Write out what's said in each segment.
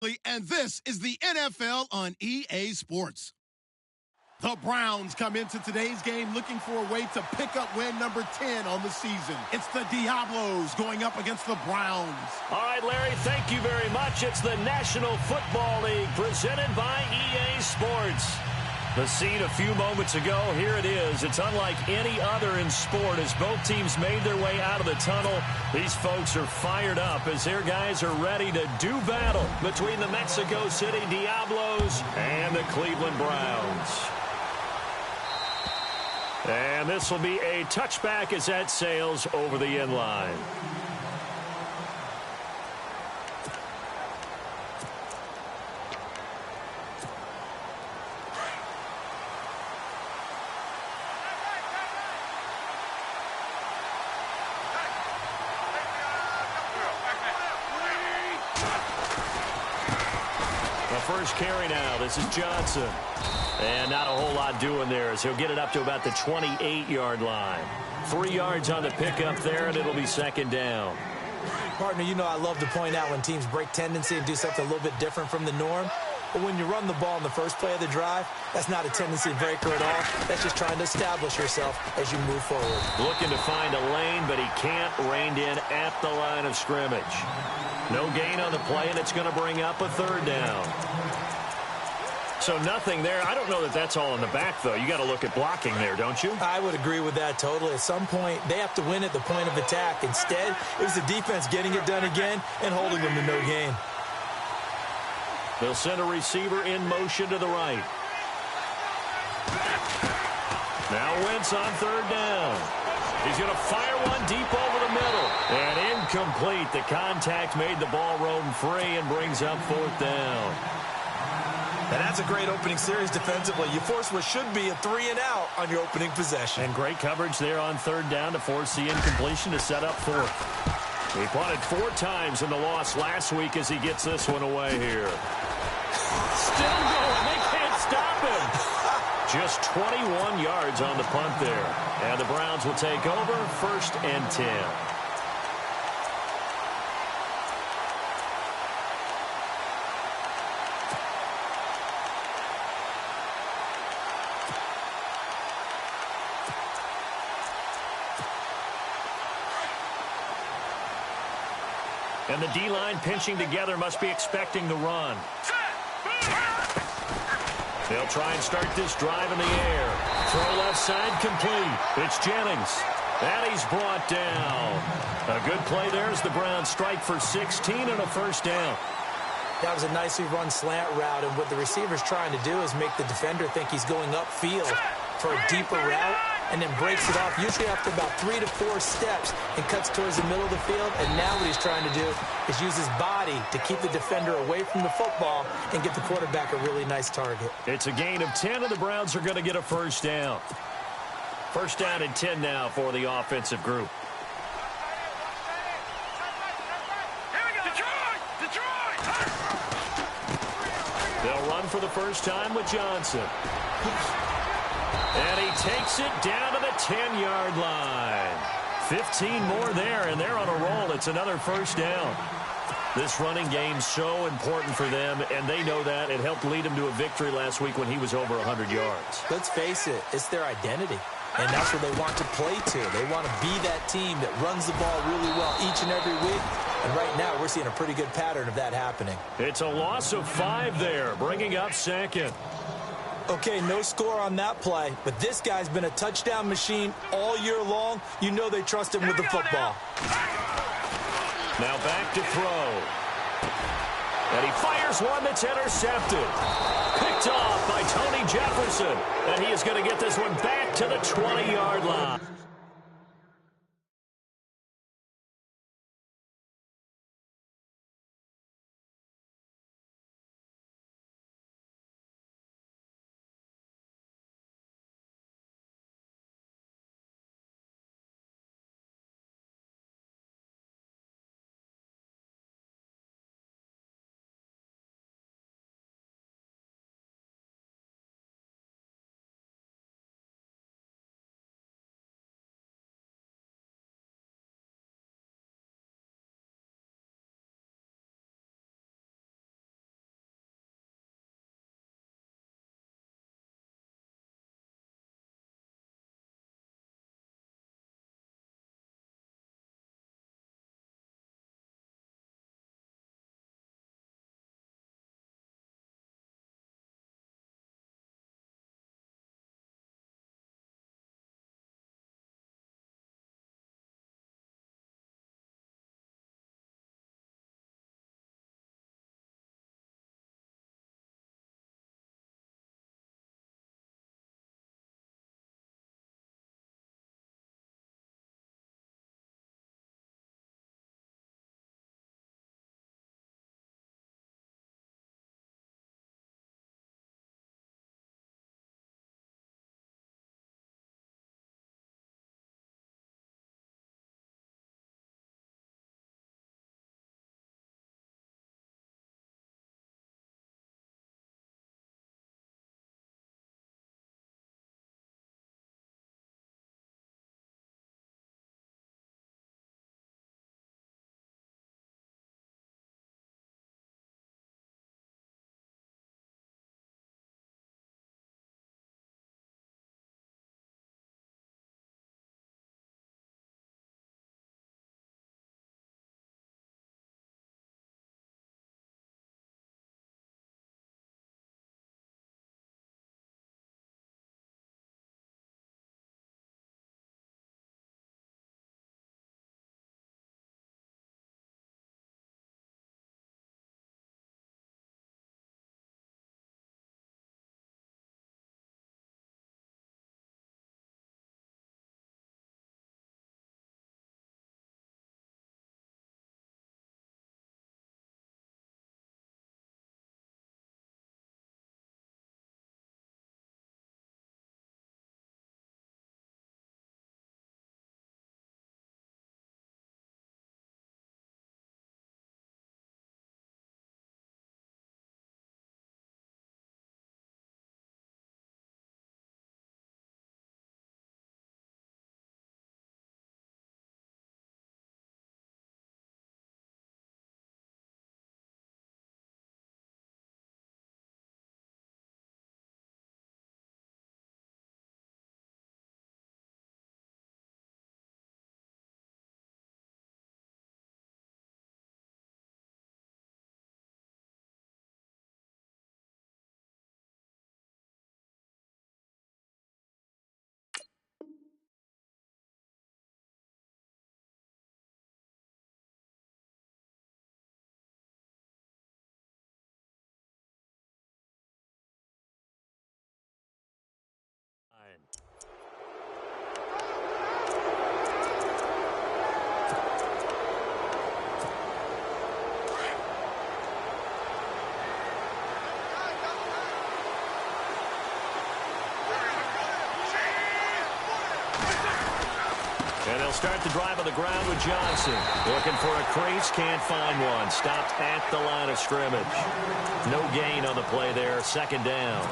And this is the NFL on EA Sports. The Browns come into today's game looking for a way to pick up win number 10 on the season. It's the Diablos going up against the Browns. All right, Larry, thank you very much. It's the National Football League presented by EA Sports. The scene a few moments ago, here it is. It's unlike any other in sport as both teams made their way out of the tunnel. These folks are fired up as their guys are ready to do battle between the Mexico City Diablos and the Cleveland Browns. And this will be a touchback as that sails over the end line. First carry now. This is Johnson. And not a whole lot doing there as he'll get it up to about the 28-yard line. 3 yards on the pickup there, and it'll be second down. Partner, you know I love to point out when teams break tendency and do something a little bit different from the norm. But when you run the ball in the first play of the drive, that's not a tendency breaker at all. That's just trying to establish yourself as you move forward. Looking to find a lane, but he can't. Reined in at the line of scrimmage. No gain on the play, and it's going to bring up a third down. So nothing there. I don't know that that's all in the back, though. You got to look at blocking there, don't you? I would agree with that totally. At some point, they have to win at the point of attack. Instead, it was the defense getting it done again and holding them to no gain. They'll send a receiver in motion to the right. Now Wentz on third down. He's going to fire one deep over the middle. And incomplete. The contact made the ball roam free and brings up fourth down. And that's a great opening series defensively. You force what should be a 3-and-out on your opening possession. And great coverage there on third down to force the incompletion to set up fourth. He punted 4 times in the loss last week as he gets this one away here. Still going. They can't stop him. Just 21 yards on the punt there. And the Browns will take over, 1st and 10. And the D-line pinching together must be expecting the run. They'll try and start this drive in the air. Throw left side complete. It's Jennings. And he's brought down. A good play there as the Browns strike for 16 and a first down. That was a nicely run slant route, and what the receiver's trying to do is make the defender think he's going upfield for a deeper route, and then breaks it off, usually after about 3 to 4 steps, and cuts towards the middle of the field. And now what he's trying to do is use his body to keep the defender away from the football and get the quarterback a really nice target. It's a gain of 10, and the Browns are going to get a first down. First down and 10 now for the offensive group. They'll run for the first time with Johnson. And he takes it down to the 10-yard line. 15 more there, and they're on a roll. It's another first down. This running game's so important for them, and they know that. It helped lead them to a victory last week when he was over 100 yards. Let's face it, it's their identity, and that's what they want to play to. They want to be that team that runs the ball really well each and every week, and right now we're seeing a pretty good pattern of that happening. It's a loss of 5 there, bringing up second. Okay, no score on that play, but this guy's been a touchdown machine all year long. You know they trust him with the football. Now back to throw. And he fires one that's intercepted. Picked off by Tony Jefferson. And he is going to get this one back to the 20-yard line. And they'll start the drive on the ground with Johnson. Looking for a crease, can't find one. Stopped at the line of scrimmage. No gain on the play there, second down.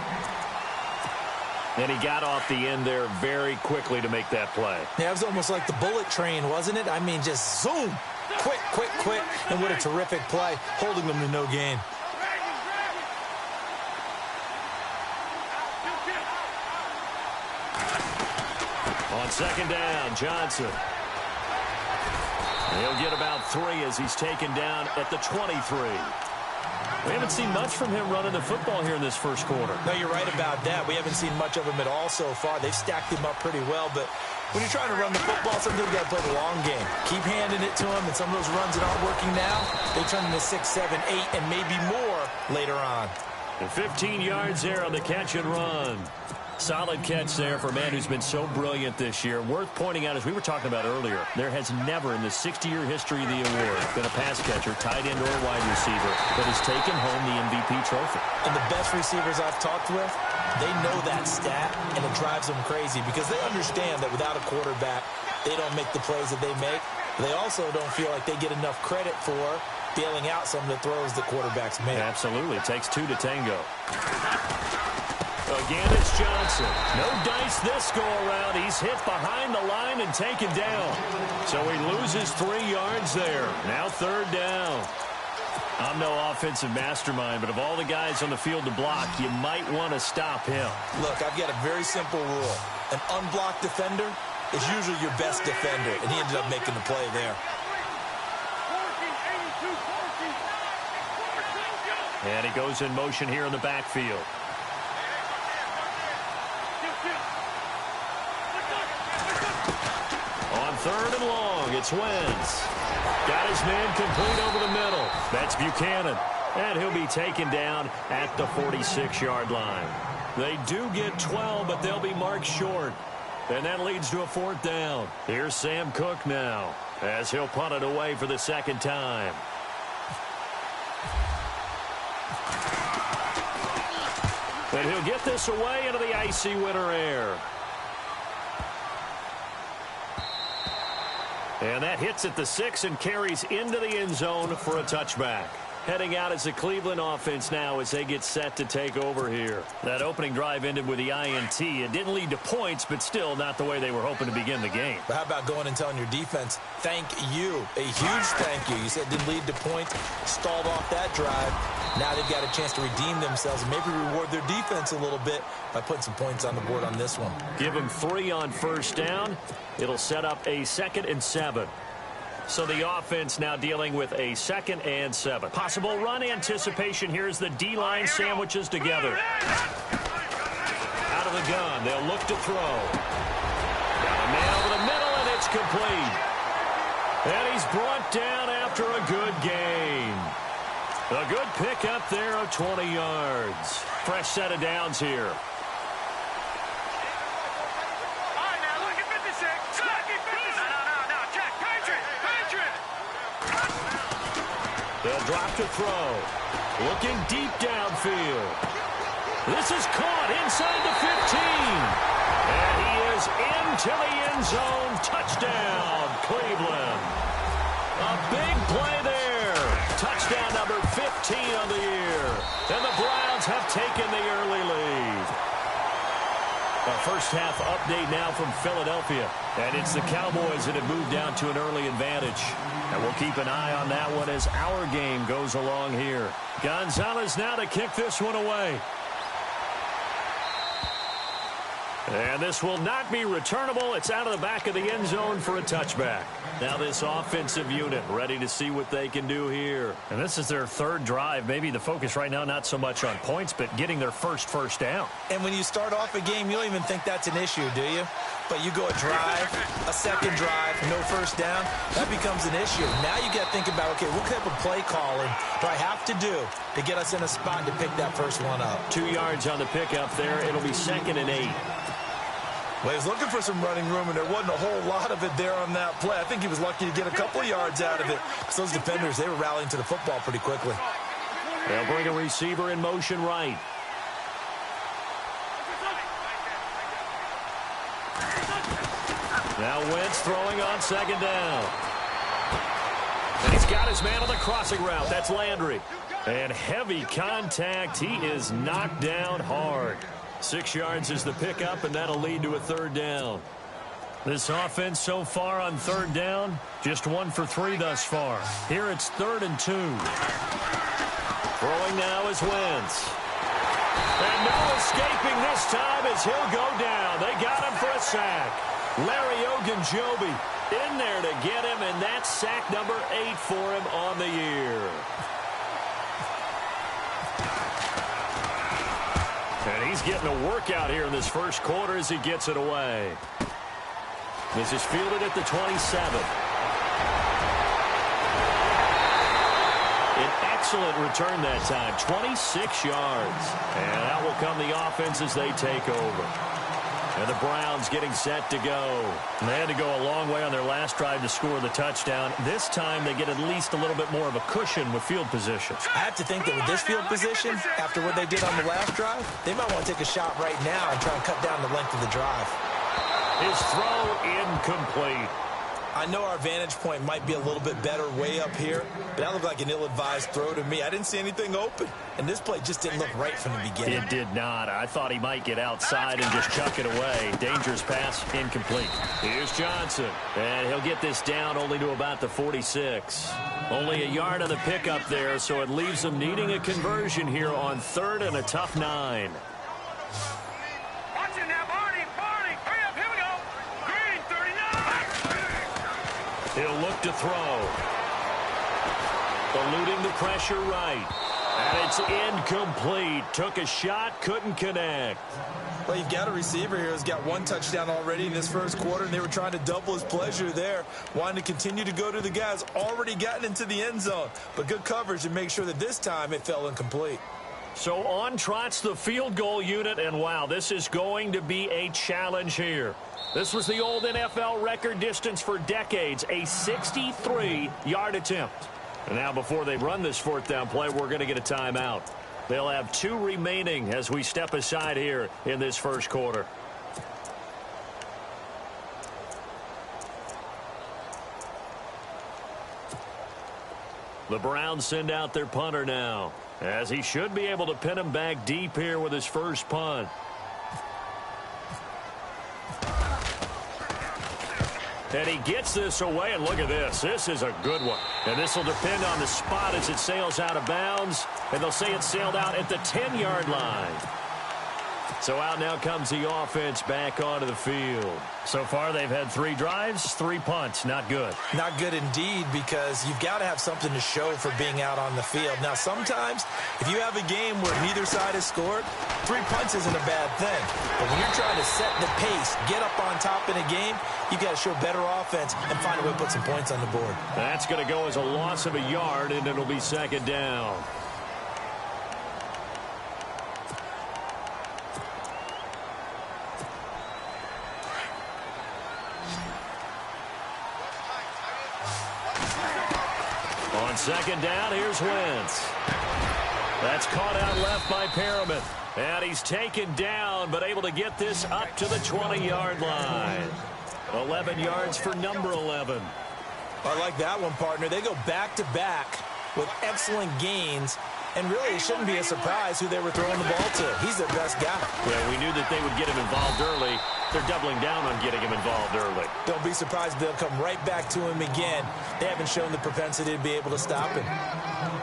And he got off the end there very quickly to make that play. Yeah, it was almost like the bullet train, wasn't it? I mean, just zoom. Quick, quick, quick. And what a terrific play, holding them to no gain. On second down, Johnson. He'll get about 3 as he's taken down at the 23. We haven't seen much from him running the football here in this first quarter. No, you're right about that. We haven't seen much of him at all so far. They've stacked him up pretty well, but when you're trying to run the football, sometimes you got to play the long game. Keep handing it to him, and some of those runs that aren't working now, they turn into 6, 7, 8, and maybe more later on. And 15 yards there on the catch and run. Solid catch there for a man who's been so brilliant this year. Worth pointing out, as we were talking about earlier, there has never in the 60-year history of the award been a pass catcher, tight end, or wide receiver that has taken home the MVP trophy. And the best receivers I've talked with, they know that stat, and it drives them crazy because they understand that without a quarterback, they don't make the plays that they make. They also don't feel like they get enough credit for bailing out some of the throws that quarterbacks make. Absolutely. It takes 2 to tango. Again, it's Johnson. No dice this go-around. He's hit behind the line and taken down. So he loses 3 yards there. Now third down. I'm no offensive mastermind, but of all the guys on the field to block, you might want to stop him. Look, I've got a very simple rule. An unblocked defender is usually your best defender, and he ended up making the play there. And he goes in motion here in the backfield. On third and long, it's Wentz. Got his man complete over the middle. That's Buchanan. And he'll be taken down at the 46-yard line. They do get 12, but they'll be marked short. And that leads to a fourth down. Here's Sam Cook now, as he'll punt it away for the second time. And he'll get this away into the icy winter air. And that hits at the 6 and carries into the end zone for a touchback. Heading out as the Cleveland offense now as they get set to take over here. That opening drive ended with the INT. It didn't lead to points, but still not the way they were hoping to begin the game. But how about going and telling your defense, thank you, a huge thank you. You said it didn't lead to points, stalled off that drive. Now they've got a chance to redeem themselves and maybe reward their defense a little bit by putting some points on the board on this one. Give them 3 on first down. It'll set up a 2nd and 7. So the offense now dealing with a 2nd and 7. Possible run anticipation. Here's the D-line sandwiches together. Out of the gun. They'll look to throw. Got a man over the middle, and it's complete. And he's brought down after a good gain. A good pickup there of 20 yards. Fresh set of downs here. They'll drop to throw. Looking deep downfield. This is caught inside the 15. And he is into the end zone. Touchdown, Cleveland. A big play there. Touchdown number 15 on the year. And the Browns have taken the early lead. A first half update now from Philadelphia. And it's the Cowboys that have moved down to an early advantage. And we'll keep an eye on that one as our game goes along here. Gonzalez now to kick this one away. And this will not be returnable. It's out of the back of the end zone for a touchback. Now this offensive unit ready to see what they can do here. And this is their third drive. Maybe the focus right now not so much on points, but getting their first down. And when you start off a game, you don't even think that's an issue, do you? But you go a drive, a second drive, no first down, that becomes an issue. Now you got to think about, okay, what type of play calling do I have to do to get us in a spot to pick that first one up? 2 yards on the pickup there. It'll be 2nd and 8. Well, he was looking for some running room, and there wasn't a whole lot of it there on that play. I think he was lucky to get a couple of yards out of it. So those defenders, they were rallying to the football pretty quickly. They'll bring a receiver in motion right. Now Wentz throwing on second down. And he's got his man on the crossing route. That's Landry. And heavy contact. He is knocked down hard. 6 yards is the pickup, and that'll lead to a third down. This offense so far on third down, just 1 for 3 thus far. Here it's 3rd and 2. Throwing now is Wentz. And no escaping this time as he'll go down. They got him for a sack. Larry Ogunjobi in there to get him, and that's sack number 8 for him on the year. And he's getting a workout here in this first quarter as he gets it away. This is fielded at the 27. An excellent return that time, 26 yards. And out will come the offense as they take over. And the Browns getting set to go. And they had to go a long way on their last drive to score the touchdown. This time they get at least a little bit more of a cushion with field position. I have to think that with this field position, after what they did on the last drive, they might want to take a shot right now and try and cut down the length of the drive. His throw incomplete. I know our vantage point might be a little bit better way up here, but that looked like an ill-advised throw to me. I didn't see anything open, and this play just didn't look right from the beginning. It did not. I thought he might get outside and just chuck it away. Dangerous pass, incomplete. Here's Johnson, and he'll get this down only to about the 46. Only a yard on the pickup there, so it leaves them needing a conversion here on 3rd and a tough 9. He'll look to throw. Eluding the pressure right. And it's incomplete. Took a shot, couldn't connect. Well, you've got a receiver here who's got 1 touchdown already in this first quarter, and they were trying to double his pleasure there, wanting to continue to go to the guys already gotten into the end zone. But good coverage to make sure that this time it fell incomplete. So on trots the field goal unit, and wow, this is going to be a challenge here. This was the old NFL record distance for decades, a 63-yard attempt. And now before they run this 4th down play, we're going to get a timeout. They'll have 2 remaining as we step aside here in this first quarter. The Browns send out their punter now, as he should be able to pin him back deep here with his first punt. And he gets this away, and look at this. This is a good one. And this will depend on the spot as it sails out of bounds. And they'll say it sailed out at the 10-yard line. So out now comes the offense back onto the field. So far they've had 3 drives, 3 punts. Not good. Not good indeed, because you've got to have something to show for being out on the field. Now sometimes if you have a game where neither side has scored, 3 punts isn't a bad thing. But when you're trying to set the pace, get up on top in a game, you've got to show better offense and find a way to put some points on the board. That's going to go as a loss of a yard, and it'll be 2nd down. On 2nd down, here's Wentz. That's caught out left by Perriman. And he's taken down, but able to get this up to the 20-yard line. 11 yards for number 11. I like that one, partner. They go back-to-back with excellent gains. And really, it shouldn't be a surprise who they were throwing the ball to. He's their best guy. Well, we knew that they would get him involved early. They're doubling down on getting him involved early. Don't be surprised if they'll come right back to him again. They haven't shown the propensity to be able to stop him.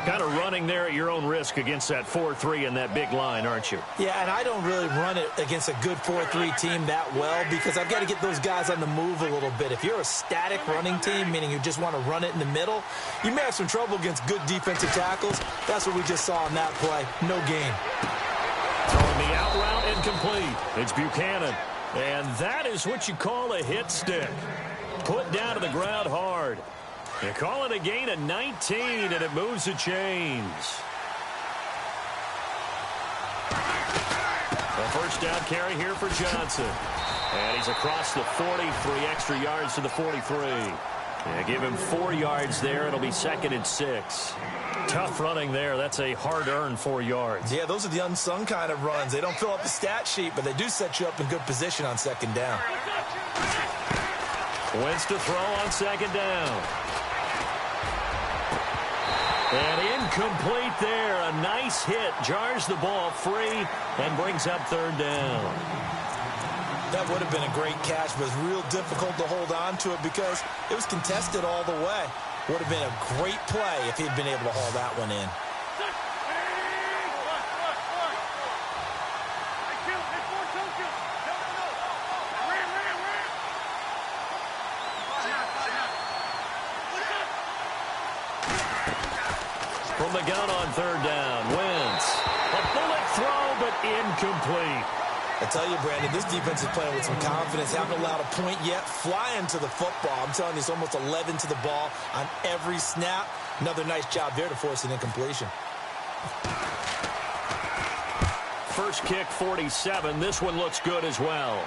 Kind of running there at your own risk against that 4-3 and that big line, aren't you? Yeah, and I don't really run it against a good 4-3 team that well because I've got to get those guys on the move a little bit. If you're a static running team, meaning you just want to run it in the middle, you may have some trouble against good defensive tackles. That's what we just saw on that play. No gain. Throwing the out route incomplete. It's Buchanan. And that is what you call a hit stick. Put down to the ground hard. You call it a gain of 19, and it moves the chains. A 1st down carry here for Johnson. And he's across the 40, 3 extra yards to the 43. Yeah, give him 4 yards there. It'll be 2nd and 6. Tough running there. That's a hard-earned 4 yards. Yeah, those are the unsung kind of runs. They don't fill up the stat sheet, but they do set you up in good position on 2nd down. Wentz to throw on second down. And incomplete there. A nice hit. Jars the ball free and brings up third down. That would have been a great catch, but it's real difficult to hold on to it because it was contested all the way. Would have been a great play if he'd been able to haul that one in. From the gun on third down, Wentz. A bullet throw, but incomplete. I tell you, Brandon, this defense is playing with some confidence. Haven't allowed a point yet. Flying to the football. I'm telling you, it's almost 11 to the ball on every snap. Another nice job there to force an incompletion. First kick, 47. This one looks good as well.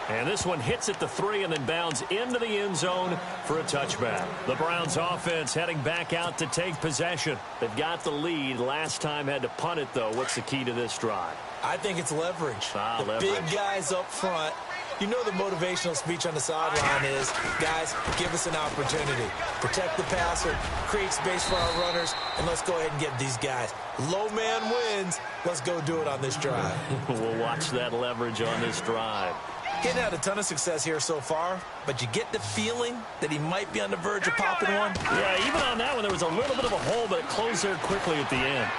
And this one hits at the 3 and then bounds into the end zone for a touchback. The Browns offense heading back out to take possession. They've got the lead. Last time had to punt it, though. What's the key to this drive? I think it's leverage. Leverage. Big guys up front. You know the motivational speech on the sideline is, guys, give us an opportunity. Protect the passer, create space for our runners, and let's go ahead and get these guys. Low man wins. Let's go do it on this drive. We'll watch that leverage on this drive. Getting had a ton of success here so far, but you get the feeling that he might be on the verge of popping one. Yeah, even on that one, there was a little bit of a hole, but it closed there quickly at the end.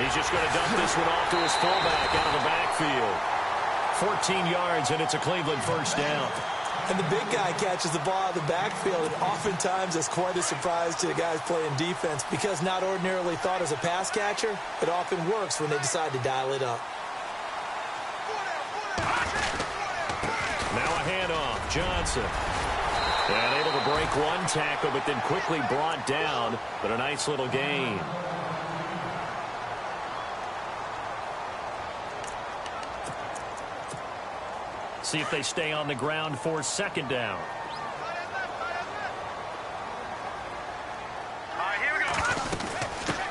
He's just going to dump this one off to his fullback out of the backfield. 14 yards, and it's a Cleveland first down. And the big guy catches the ball out of the backfield, and oftentimes it's quite a surprise to the guys playing defense because not ordinarily thought as a pass catcher, it often works when they decide to dial it up. Now a handoff, Johnson. And able to break one tackle, but then quickly brought down, but a nice little gain. See if they stay on the ground for second down.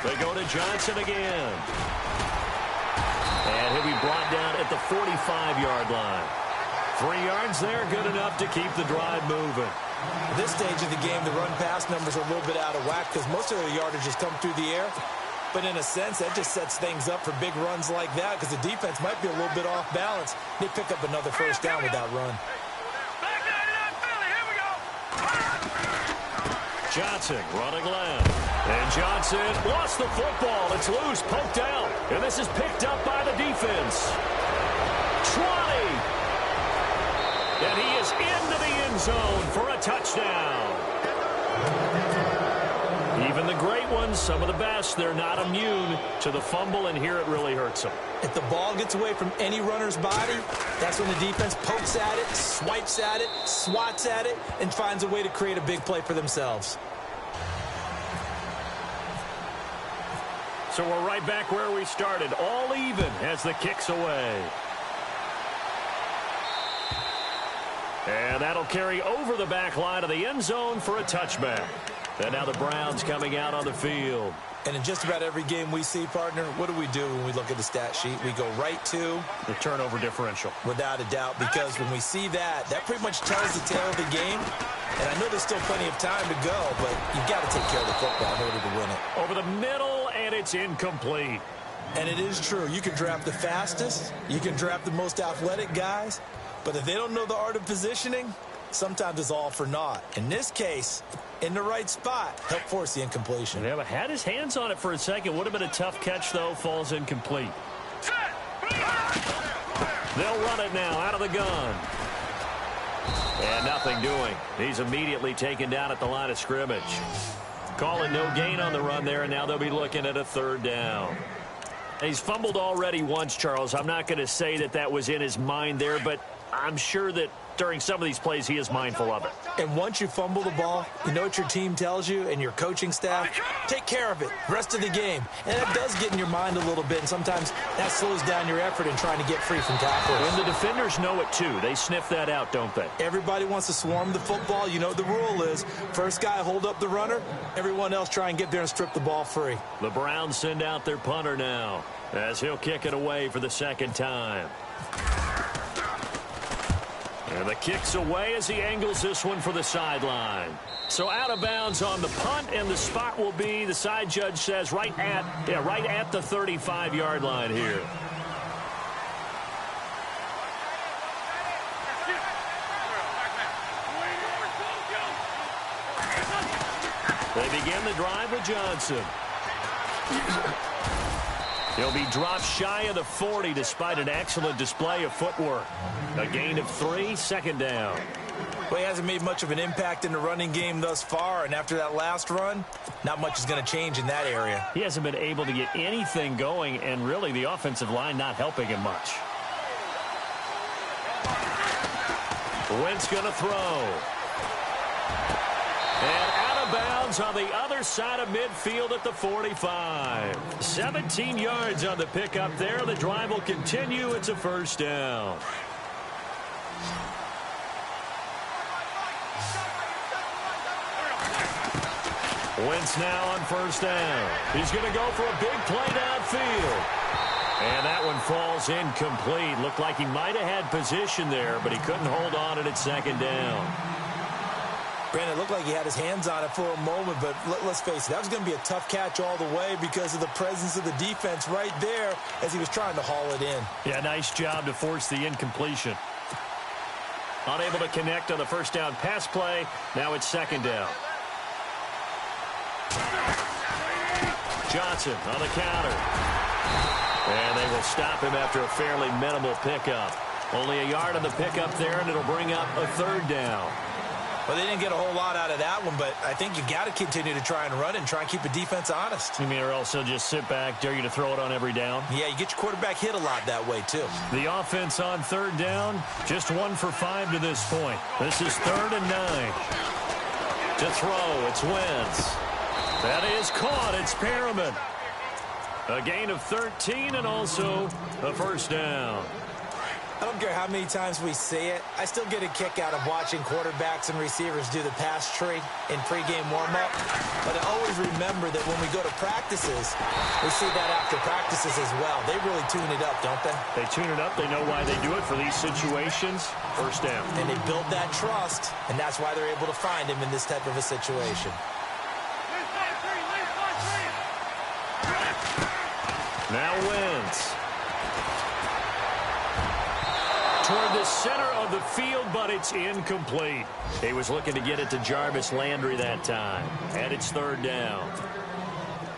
They go to Johnson again. And he'll be brought down at the 45-yard line. 3 yards there, good enough to keep the drive moving. At this stage of the game, the run-pass numbers are a little bit out of whack because most of their yardage has come through the air. But in a sense, that just sets things up for big runs like that because the defense might be a little bit off balance. They pick up another first down with that run. Johnson running left. And Johnson lost the football. It's loose, poked out. And this is picked up by the defense. 20. And he is into the end zone for a touchdown. Even the great ones, some of the best, they're not immune to the fumble, and here it really hurts them. If the ball gets away from any runner's body, that's when the defense pokes at it, swipes at it, swats at it, and finds a way to create a big play for themselves. So we're right back where we started, all even as the kick's away. And that'll carry over the back line of the end zone for a touchback. And now the Browns coming out on the field. And in just about every game we see, partner, what do we do when we look at the stat sheet? We go right to the turnover differential. Without a doubt, because when we see that, that pretty much tells the tale of the game. And I know there's still plenty of time to go, but you've got to take care of the football in order to win it. Over the middle, and it's incomplete. And it is true. You can draft the fastest. You can draft the most athletic guys. But if they don't know the art of positioning, sometimes it's all for naught. In this case, in the right spot, help force the incompletion. Yeah, but had his hands on it for a second. Would have been a tough catch, though. Falls incomplete. They'll run it now out of the gun. And nothing doing. He's immediately taken down at the line of scrimmage. Calling no gain on the run there, and now they'll be looking at a third down. He's fumbled already once, Charles. I'm not going to say that that was in his mind there, but I'm sure that during some of these plays he is mindful of it. And once you fumble the ball, you know what your team tells you and your coaching staff? Take care of it the rest of the game. And that does get in your mind a little bit, and sometimes that slows down your effort in trying to get free from tackles. And the defenders know it too. They sniff that out, don't they? Everybody wants to swarm the football. You know what the rule is. First guy hold up the runner. Everyone else try and get there and strip the ball free. The Browns send out their punter now as he'll kick it away for the second time. And the kick's away as he angles this one for the sideline. So out of bounds on the punt, and the spot will be, the side judge says, right at the 35-yard line here. They begin the drive with Johnson. He'll be dropped shy of the 40 despite an excellent display of footwork. A gain of 3, second down. Well, he hasn't made much of an impact in the running game thus far, and after that last run, not much is going to change in that area. He hasn't been able to get anything going, and really the offensive line not helping him much. Wentz going to throw. And out of bounds on the other side of midfield at the 45. 17 yards on the pickup there. The drive will continue. It's a first down. Wentz now on first down. He's going to go for a big play downfield. And that one falls incomplete. Looked like he might have had position there, but he couldn't hold on at second down. Brandon, it looked like he had his hands on it for a moment, but let's face it, that was going to be a tough catch all the way because of the presence of the defense right there as he was trying to haul it in. Yeah, nice job to force the incompletion. Unable to connect on the first down pass play. Now it's second down. Johnson on the counter. And they will stop him after a fairly minimal pickup. Only a yard on the pickup there, and it'll bring up a third down. Well, they didn't get a whole lot out of that one, but I think you got to continue to try and run it and try and keep the defense honest. You mean, or else they'll just sit back, dare you to throw it on every down? Yeah, you get your quarterback hit a lot that way, too. The offense on third down, just 1 for 5 to this point. This is 3rd and 9. To throw, it's Wentz. That is caught. It's Perriman. A gain of 13 and also a first down. I don't care how many times we say it, I still get a kick out of watching quarterbacks and receivers do the pass tree in pregame warm-up. But I always remember that when we go to practices, we see that after practices as well. They really tune it up, don't they? They tune it up. They know why they do it for these situations. First down. And they build that trust, and that's why they're able to find him in this type of a situation. Now Wentz. Toward the center of the field, but it's incomplete. He was looking to get it to Jarvis Landry that time. And it's third down.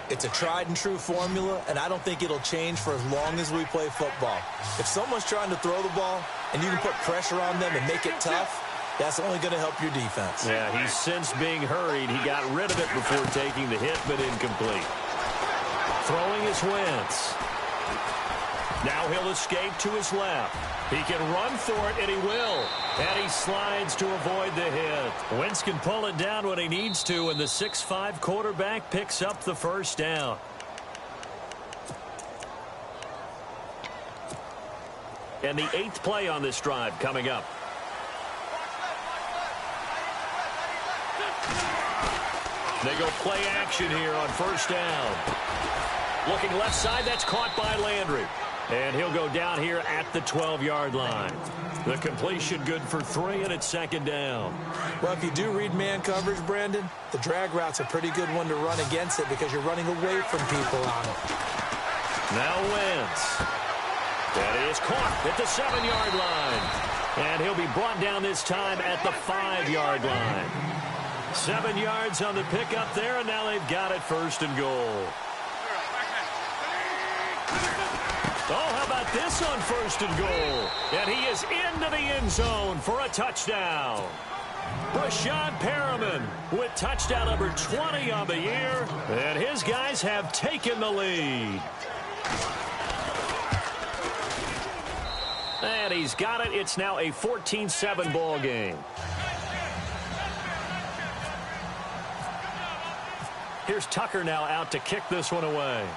It's a tried-and-true formula, and I don't think it'll change for as long as we play football. If someone's trying to throw the ball, and you can put pressure on them and make it tough, that's only going to help your defense. Yeah, he's since being hurried. He got rid of it before taking the hit, but incomplete. Throwing is Wentz. Now he'll escape to his left. He can run for it, and he will. And he slides to avoid the hit. Wentz can pull it down when he needs to, and the 6'5" quarterback picks up the first down. And the 8th play on this drive coming up. They go play action here on first down. Looking left side, that's caught by Landry. And he'll go down here at the 12-yard line. The completion good for 3, and it's second down. Well, if you do read man coverage, Brandon, the drag route's a pretty good one to run against it because you're running away from people on it. Now Wentz. That is caught at the 7-yard line. And he'll be brought down this time at the 5-yard line. 7 yards on the pickup there, and now they've got it first and goal. Oh, how about this on first and goal? And he is into the end zone for a touchdown. Brashad Perriman with touchdown number 20 on the year. And his guys have taken the lead. And he's got it. It's now a 14-7 ball game. Here's Tucker now out to kick this one away.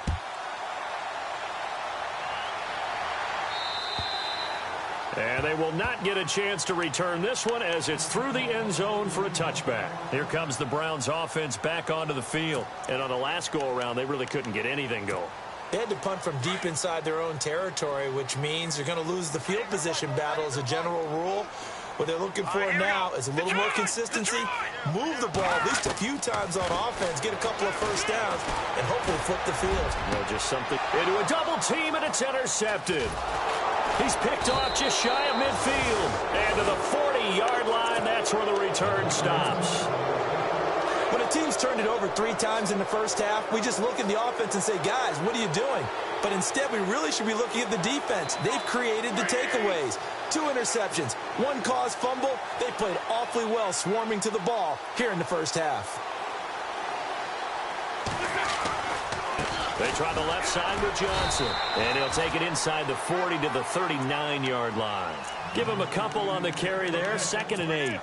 And they will not get a chance to return this one as it's through the end zone for a touchback. Here comes the Browns offense back onto the field. And on the last go-around, they really couldn't get anything going. They had to punt from deep inside their own territory, which means you're going to lose the field position battle as a general rule. What they're looking for now is a little more consistency, move the ball at least a few times on offense, get a couple of first downs, and hopefully flip the field. Well, just something into a double team, and it's intercepted. He's picked off just shy of midfield. And to the 40-yard line, that's where the return stops. When a team's turned it over 3 times in the first half, we just look at the offense and say, guys, what are you doing? But instead, we really should be looking at the defense. They've created the takeaways. 2 interceptions, 1 caused fumble. They played awfully well swarming to the ball here in the first half. They try the left side with Johnson. And he'll take it inside the 40 to the 39-yard line. Give him a couple on the carry there, 2nd and 8.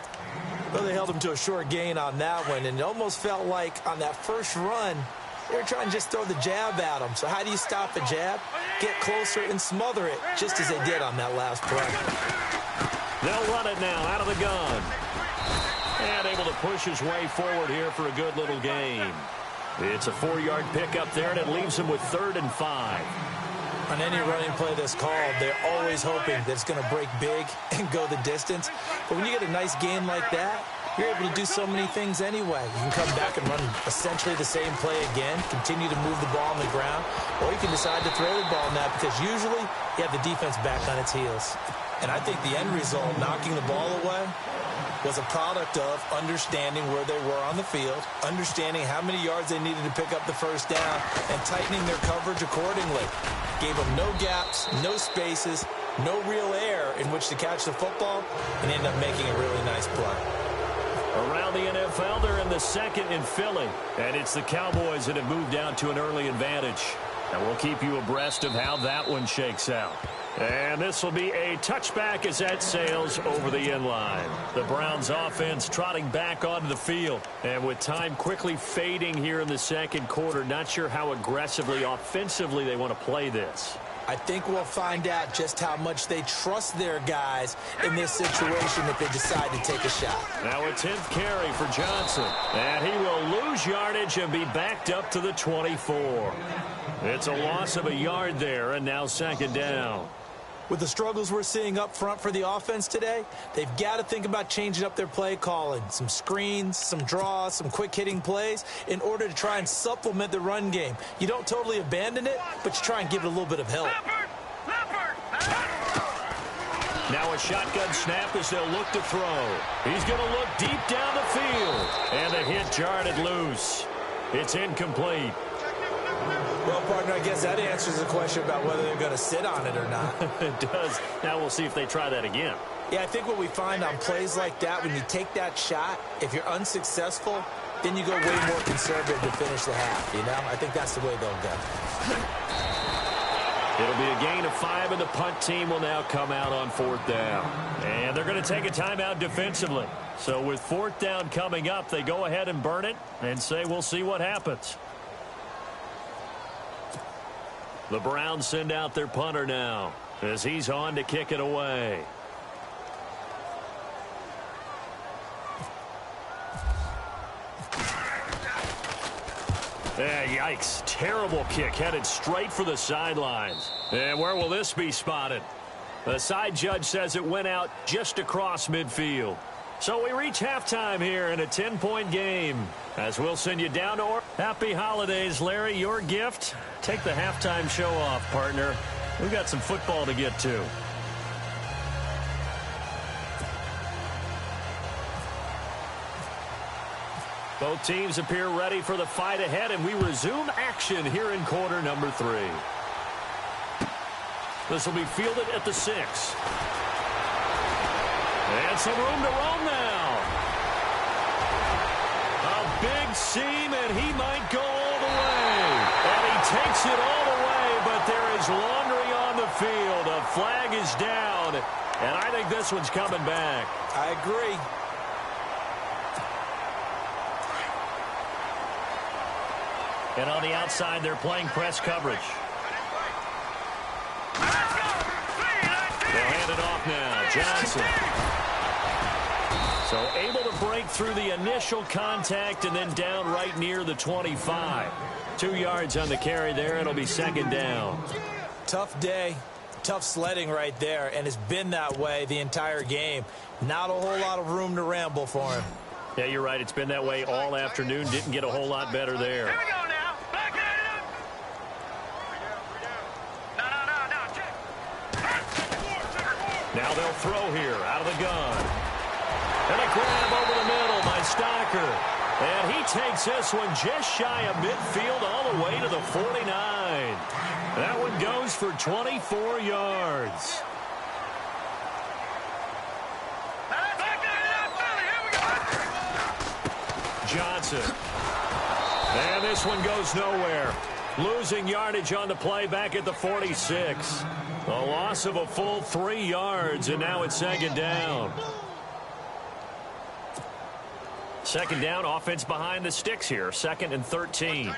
Well, they held him to a short gain on that one, and it almost felt like on that first run, they were trying to just throw the jab at him. So how do you stop a jab? Get closer and smother it, just as they did on that last play. They'll run it now out of the gun. And able to push his way forward here for a good little gain. It's a 4-yard pickup there, and it leaves him with 3rd and 5. On any running play that's called, they're always hoping that it's going to break big and go the distance. But when you get a nice gain like that, you're able to do so many things anyway. You can come back and run essentially the same play again, continue to move the ball on the ground, or you can decide to throw the ball now because usually you have the defense back on its heels. And I think the end result, knocking the ball away, was a product of understanding where they were on the field, understanding how many yards they needed to pick up the first down, and tightening their coverage accordingly. Gave them no gaps, no spaces, no real air in which to catch the football, and ended up making a really nice play. Around the NFL, they're in the 2nd in Philly, and it's the Cowboys that have moved out to an early advantage. And we'll keep you abreast of how that one shakes out. And this will be a touchback as that sails over the end line. The Browns offense trotting back onto the field. And with time quickly fading here in the 2nd quarter, not sure how aggressively, offensively they want to play this. I think we'll find out just how much they trust their guys in this situation if they decide to take a shot. Now a 10th carry for Johnson. And he will lose yardage and be backed up to the 24. It's a loss of a yard there, and now 2nd down. With the struggles we're seeing up front for the offense today, they've got to think about changing up their play calling. Some screens, some draws, some quick-hitting plays in order to try and supplement the run game. You don't totally abandon it, but you try and give it a little bit of help. Now a shotgun snap as they'll look to throw. He's going to look deep down the field. And the hit jarred it loose. It's incomplete. Well, partner, I guess that answers the question about whether they're going to sit on it or not. It does. Now we'll see if they try that again. Yeah, I think what we find on plays like that, when you take that shot, if you're unsuccessful, then you go way more conservative to finish the half, you know? I think that's the way they'll go. It'll be a gain of 5, and the punt team will now come out on 4th down. And they're going to take a timeout defensively. So with 4th down coming up, they go ahead and burn it and say we'll see what happens. The Browns send out their punter now as he's on to kick it away. Yikes. Terrible kick headed straight for the sidelines. And where will this be spotted? The side judge says it went out just across midfield. So we reach halftime here in a 10-point game. As we'll send you down to Oregon. Happy holidays, Larry. Your gift? Take the halftime show off, partner. We've got some football to get to. Both teams appear ready for the fight ahead, and we resume action here in quarter number 3. This will be fielded at the 6. And some room to roam now. A big seam, and he might go all the way. And he takes it all the way, but there is laundry on the field. A flag is down, and I think this one's coming back. I agree. And on the outside, they're playing press coverage. They'll hand it off now. Johnson. So able to break through the initial contact and then down right near the 25. 2 yards on the carry there. It'll be 2nd down. Tough day. Tough sledding right there, and it's been that way the entire game. Not a whole lot of room to ramble for him. Yeah, you're right. It's been that way all afternoon. Didn't get a whole lot better there. Here we go now. Back it up. No. Now they'll throw here out of the gun. And a grab over the middle by Stocker. And he takes this one just shy of midfield all the way to the 49. That one goes for 24 yards. Johnson. And this one goes nowhere. Losing yardage on the play back at the 46. A loss of a full 3 yards, and now it's second down. Second down, offense behind the sticks here. Second and 13.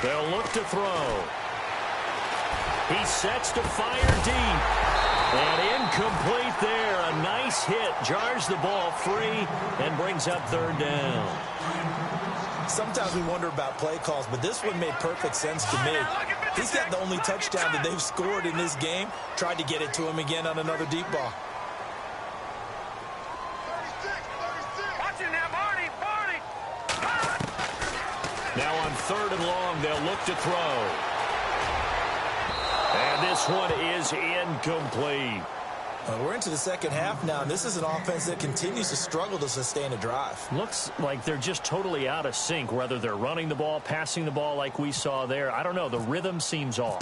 They'll look to throw. He sets to fire deep. And incomplete there. A nice hit. Jars the ball free and brings up third down. Sometimes we wonder about play calls, but this one made perfect sense to me. He's got the only touchdown that they've scored in this game. Tried to get it to him again on another deep ball. Now on third and long, they'll look to throw. And this one is incomplete. We're into the second half now, and this is an offense that continues to struggle to sustain a drive. Looks like they're just totally out of sync, whether they're running the ball, passing the ball like we saw there. I don't know. The rhythm seems off.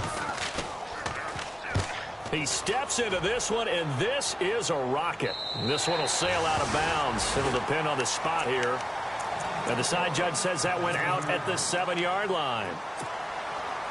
He steps into this one, and this is a rocket. This one will sail out of bounds. It'll depend on the spot here. And the side judge says that went out at the 7-yard line.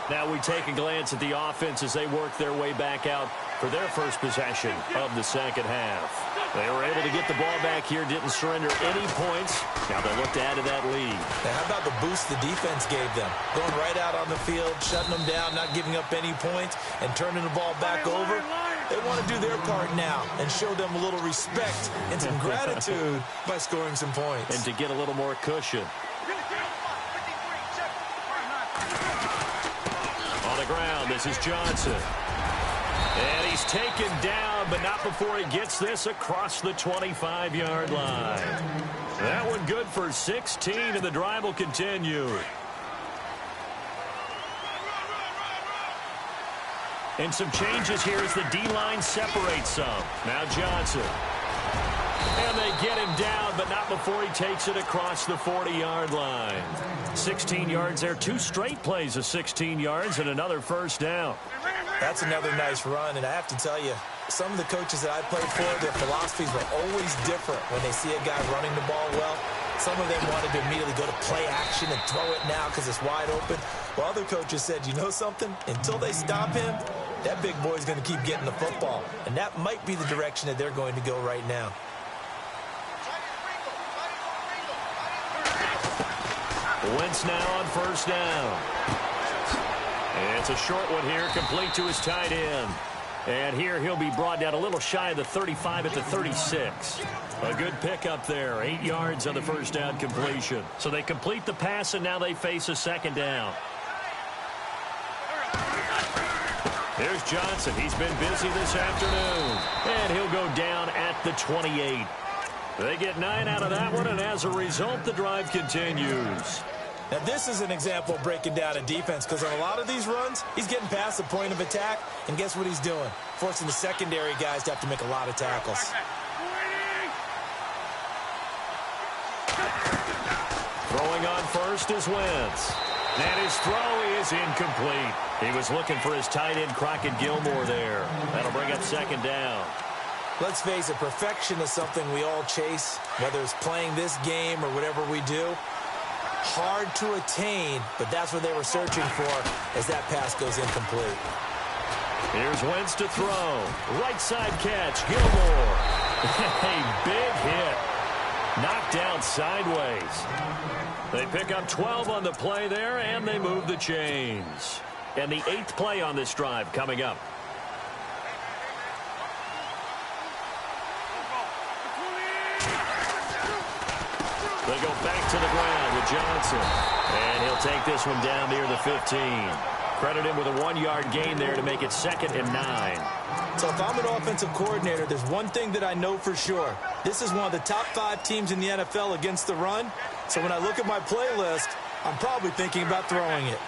Now we take a glance at the offense as they work their way back out for their first possession of the second half. They were able to get the ball back here, didn't surrender any points. Now they'll look to add to that lead. Now how about the boost the defense gave them? Going right out on the field, shutting them down, not giving up any points, and turning the ball back over. They want to do their part now and show them a little respect and some gratitude by scoring some points. And to get a little more cushion. On the ground, this is Johnson. And he's taken down, but not before he gets this across the 25-yard line. That one good for 16, and the drive will continue. And some changes here as the D-line separates some. Now Johnson. And they get him down, but not before he takes it across the 40-yard line. 16 yards there. 2 straight plays of 16 yards and another first down. That's another nice run, and I have to tell you, some of the coaches that I played for, their philosophies were always different when they see a guy running the ball well. Some of them wanted to immediately go to play action and throw it now because it's wide open. While other coaches said, you know something? Until they stop him, that big boy's going to keep getting the football. And that might be the direction that they're going to go right now. Wentz now on first down. And it's a short one here, complete to his tight end. And here he'll be brought down a little shy of the 35 at the 36. A good pickup there, 8 yards on the first down completion. So they complete the pass, and now they face a second down. Here's Johnson. He's been busy this afternoon. And he'll go down at the 28. They get 9 out of that one, and as a result, the drive continues. Now, this is an example of breaking down a defense because on a lot of these runs, he's getting past the point of attack, and guess what he's doing? Forcing the secondary guys to have to make a lot of tackles. Throwing on first is Wentz. And his throw is incomplete. He was looking for his tight end, Crockett Gilmore, there. That'll bring up second down. Let's face it, perfection is something we all chase, whether it's playing this game or whatever we do. Hard to attain, but that's what they were searching for as that pass goes incomplete. Here's Wentz to throw. Right side catch, Gilmore. A big hit. Knocked down sideways. They pick up 12 on the play there, and they move the chains. And the 8th play on this drive coming up. They go back to the ground with Johnson. And he'll take this one down near the 15. Credit him with a 1-yard gain there to make it 2nd and 9. So if I'm an offensive coordinator, there's one thing that I know for sure. This is one of the top 5 teams in the NFL against the run. So when I look at my playlist, I'm probably thinking about throwing it.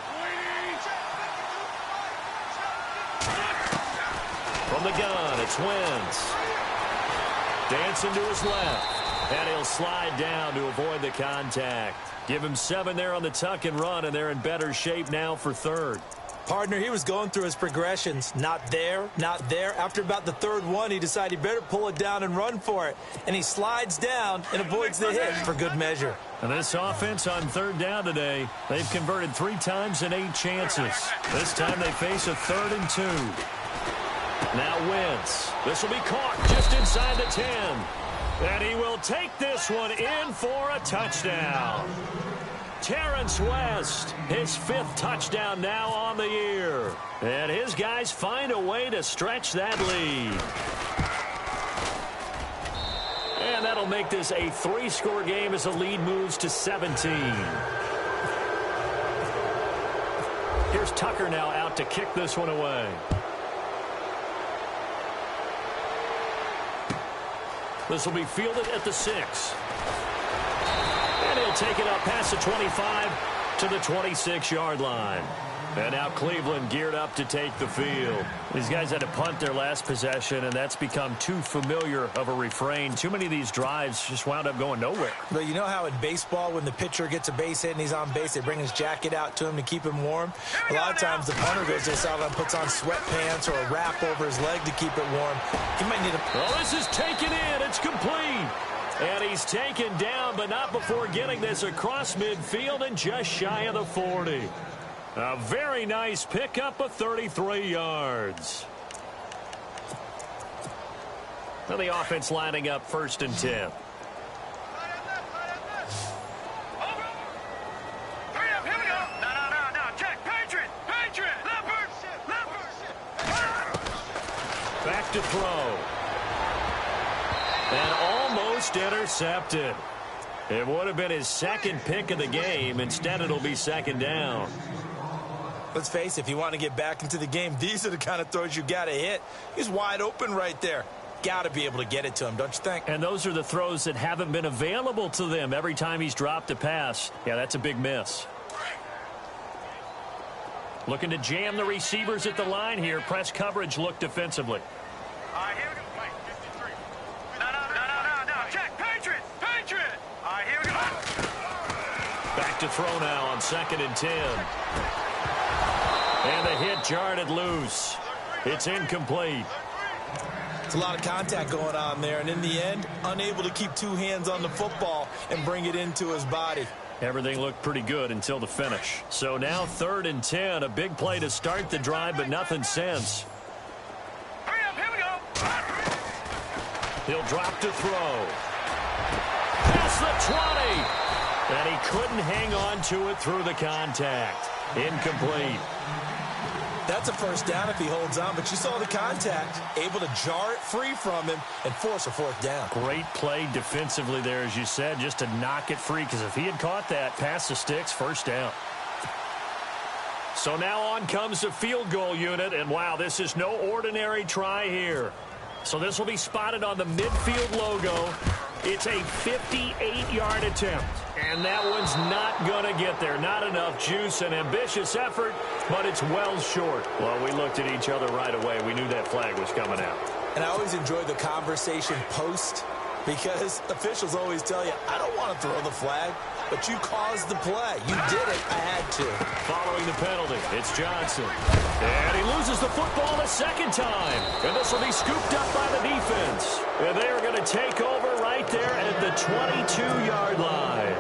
From the gun, it's Wentz. Dancing to his left. And he'll slide down to avoid the contact. Give him 7 there on the tuck and run, and they're in better shape now for 3rd. Partner, he was going through his progressions. Not there, not there. After about the 3rd one, he decided he better pull it down and run for it. And he slides down and avoids the hit for good measure. And this offense on 3rd down today, they've converted 3 times in 8 chances. This time they face a 3rd and 2. Now Wentz. This will be caught just inside the 10. And he will take this one in for a touchdown. Terrence West, his 5th touchdown now on the year. And his guys find a way to stretch that lead. And that'll make this a 3-score game as the lead moves to 17. Here's Tucker now out to kick this one away. This will be fielded at the 6. And he'll take it up past the 25 to the 26-yard line. And now Cleveland geared up to take the field. These guys had to punt their last possession, and that's become too familiar of a refrain. Too many of these drives just wound up going nowhere. But you know how in baseball, when the pitcher gets a base hit and he's on base, they bring his jacket out to him to keep him warm? A lot of times the punter goes this out and puts on sweatpants or a wrap over his leg to keep it warm. He might need a... Well, this is taken in. It's complete. And he's taken down, but not before getting this across midfield and just shy of the 40. A very nice pickup of 33 yards. Now the offense lining up 1st and 10. Back to throw. And almost intercepted. It would have been his 2nd pick of the game. Instead, it'll be 2nd down. Let's face it, if you want to get back into the game, these are the kind of throws you got to hit. He's wide open right there. Got to be able to get it to him, don't you think? And those are the throws that haven't been available to them every time he's dropped a pass. Yeah, that's a big miss. Looking to jam the receivers at the line here. Press coverage look defensively. All right, here we go. Wait, 53. No. Check. Patriot. All right, here we go. Back to throw now on 2nd and 10. And the hit jarred it loose. It's incomplete. It's a lot of contact going on there, and in the end, unable to keep 2 hands on the football and bring it into his body. Everything looked pretty good until the finish. So now 3rd and 10, a big play to start the drive, but nothing since. Hurry up, here we go. He'll drop to throw. Past the 20. And he couldn't hang on to it through the contact. Incomplete. That's a 1st down if he holds on, but you saw the contact, able to jar it free from him and force a 4th down. Great play defensively there, as you said, just to knock it free, because if he had caught that, past the sticks, 1st down. So now on comes the field goal unit, and wow, this is no ordinary try here. So this will be spotted on the midfield logo. It's a 58-yard attempt. And that one's not going to get there. Not enough juice and ambitious effort, but it's well short. Well, we looked at each other right away. We knew that flag was coming out. And I always enjoy the conversation post, because officials always tell you, I don't want to throw the flag, but you caused the play. You did it. I had to. Following the penalty, it's Johnson. And he loses the football a 2nd time. And this will be scooped up by the defense. And they are going to take over right there at the 22-yard line.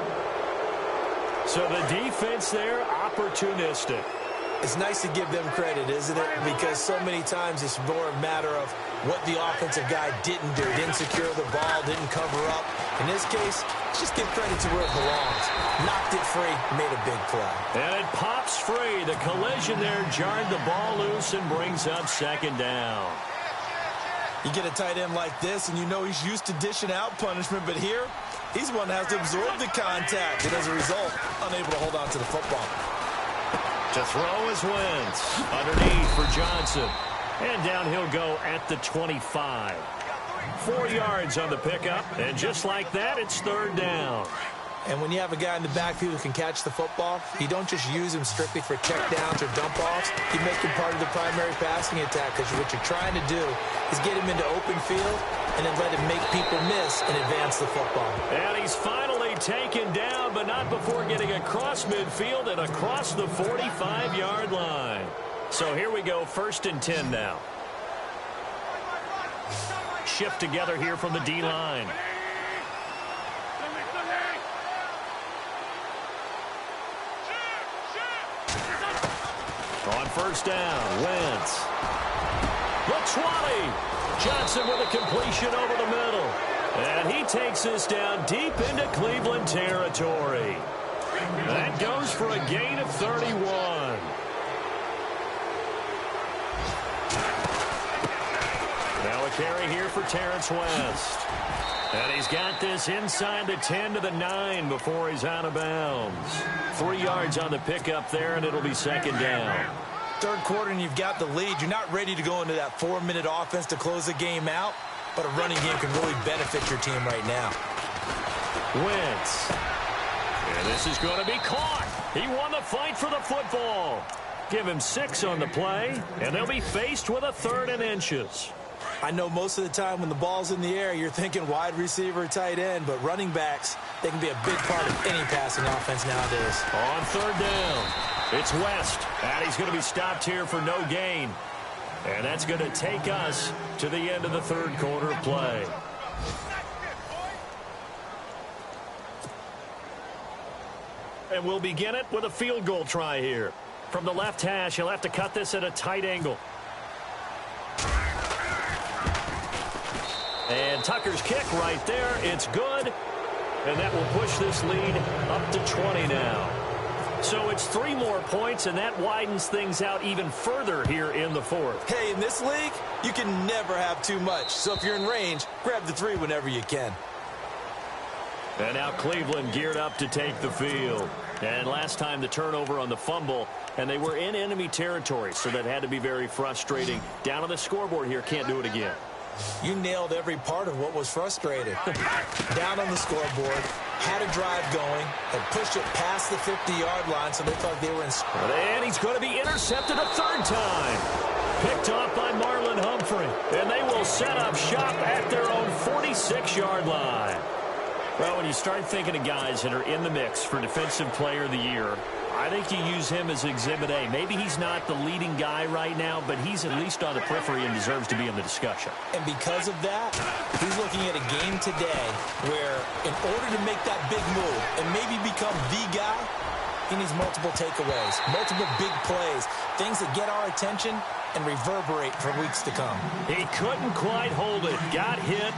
So the defense there, opportunistic. It's nice to give them credit, isn't it? Because so many times it's more a matter of what the offensive guy didn't do. Didn't secure the ball, didn't cover up. In this case, just give credit to where it belongs. Knocked it free, made a big play. And it pops free. The collision there jarred the ball loose and brings up 2nd down. You get a tight end like this, and you know he's used to dishing out punishment, but here, He's the one that has to absorb the contact, and as a result, unable to hold on to the football. To throw is Wentz. Underneath for Johnson. And down he'll go at the 25. 4 yards on the pickup, and just like that, it's third down. And when you have a guy in the backfield who can catch the football, you don't just use him strictly for checkdowns or dump-offs. You make him part of the primary passing attack, because what you're trying to do is get him into open field and then let him make people miss and advance the football. And he's finally taken down, but not before getting across midfield and across the 45-yard line. So here we go, 1st and 10 now. Shift together here from the D-line. On 1st down, Wentz. The 20. Johnson with a completion over the middle. And he takes this down deep into Cleveland territory. That goes for a gain of 31. Now a carry here for Terrence West. And he's got this inside the 10 to the 9 before he's out of bounds. 3 yards on the pickup there, and it'll be 2nd down. Third quarter, and you've got the lead. You're not ready to go into that 4-minute offense to close the game out, but a running game can really benefit your team right now. Wentz. And this is going to be caught. He won the fight for the football. Give him 6 on the play, and they'll be faced with a 3rd and inches. I know most of the time when the ball's in the air, you're thinking wide receiver, tight end, but running backs, they can be a big part of any passing offense nowadays. On 3rd down, it's West, and he's going to be stopped here for no gain. And that's going to take us to the end of the 3rd quarter of play. And we'll begin it with a field goal try here. From the left hash, he'll have to cut this at a tight angle. And Tucker's kick right there. It's good. And that will push this lead up to 20 now. So it's 3 more points, and that widens things out even further here in the 4th. Hey, in this league, you can never have too much. So if you're in range, grab the 3 whenever you can. And now Cleveland geared up to take the field. And last time the turnover on the fumble, and they were in enemy territory, so that had to be very frustrating. Down on the scoreboard here, can't do it again. You nailed every part of what was frustrating. Down on the scoreboard, had a drive going, and pushed it past the 50-yard line, so they thought they were in. And he's going to be intercepted a 3rd time. Picked off by Marlon Humphrey. And they will set up shop at their own 46-yard line. Well, when you start thinking of guys that are in the mix for Defensive Player of the Year, I think you use him as Exhibit A. Maybe he's not the leading guy right now, but he's at least on the periphery and deserves to be in the discussion. And because of that, he's looking at a game today where in order to make that big move and maybe become the guy, he needs multiple takeaways, multiple big plays, things that get our attention and reverberate for weeks to come. He couldn't quite hold it. Got hit.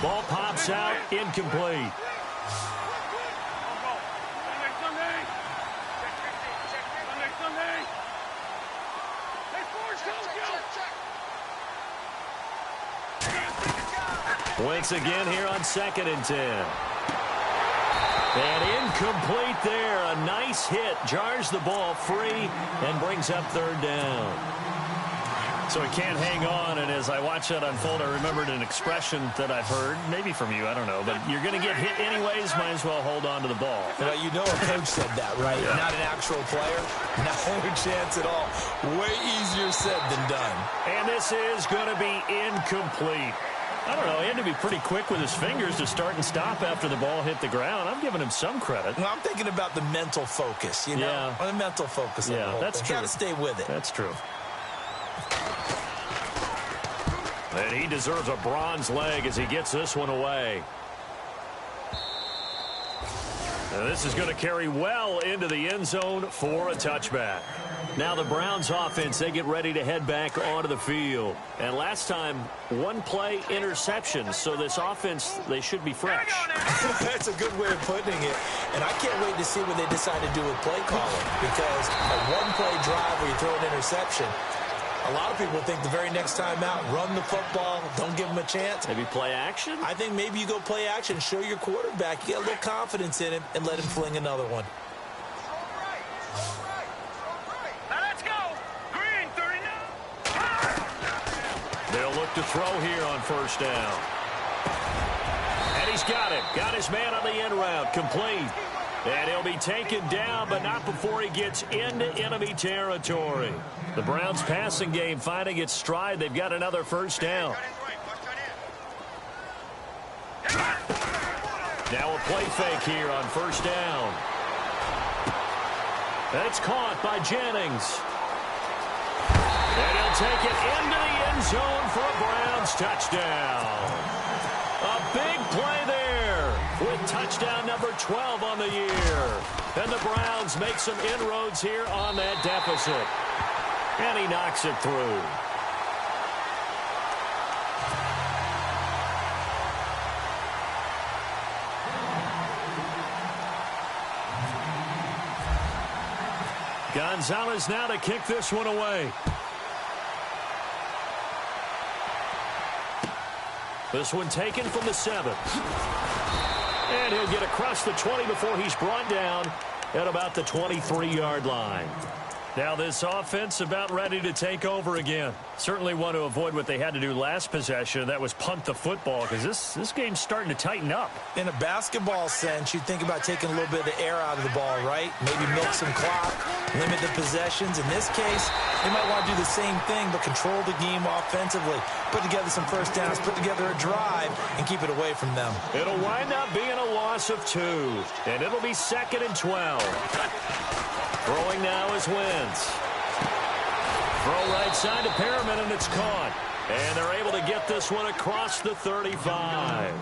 Ball pops out. Incomplete. Wentz again here on 2nd and 10. And incomplete there. A nice hit. Jars the ball free and brings up 3rd down. So he can't hang on, and as I watch that unfold, I remembered an expression that I've heard, maybe from you, I don't know, but you're going to get hit anyways, might as well hold on to the ball. Well, you know a coach said that, right? Yeah. Not an actual player. No chance at all. Way easier said than done. And this is going to be incomplete. I don't know, he had to be pretty quick with his fingers to start and stop after the ball hit the ground. I'm giving him some credit. Well, I'm thinking about the mental focus, you know? Yeah. The mental focus. Yeah, that's true. Got to stay with it. That's true. And he deserves a bronze leg as he gets this one away. And this is going to carry well into the end zone for a touchback. Now the Browns offense, they get ready to head back onto the field. And last time, 1 play interception. So this offense, they should be fresh. That's a good way of putting it. And I can't wait to see what they decide to do with play calling. Because a 1-play drive where you throw an interception, A lot of people think the very next time out, run the football, don't give him a chance. Maybe play action? I think maybe you go play action, show your quarterback, you get a little confidence in him, and let him fling another one. Now let's go. Green, 39. They'll look to throw here on first down. And he's got it. Got his man on the end route. Complete. And he'll be taken down, but not before he gets into enemy territory. The Browns' passing game finding its stride. They've got another first down. Now a play fake here on first down. That's caught by Jennings. And he'll take it into the end zone for a Browns touchdown. A big play there with touchdown number 12 on the year. And the Browns make some inroads here on that deficit. And he knocks it through. Gonzalez now to kick this one away. This one taken from the 7. And he'll get across the 20 before he's brought down at about the 23-yard line. Now this offense about ready to take over again. Certainly want to avoid what they had to do last possession. That was punt the football, because this game's starting to tighten up. In a basketball sense, you think about taking a little bit of the air out of the ball, right? Maybe milk some clock, limit the possessions. In this case, they might want to do the same thing, but control the game offensively. Put together some first downs, put together a drive, and keep it away from them. It'll wind up being a loss of 2, and it'll be 2nd and 12. Throwing now is Wentz. Throw right side to Perriman, and it's caught. And they're able to get this one across the 35.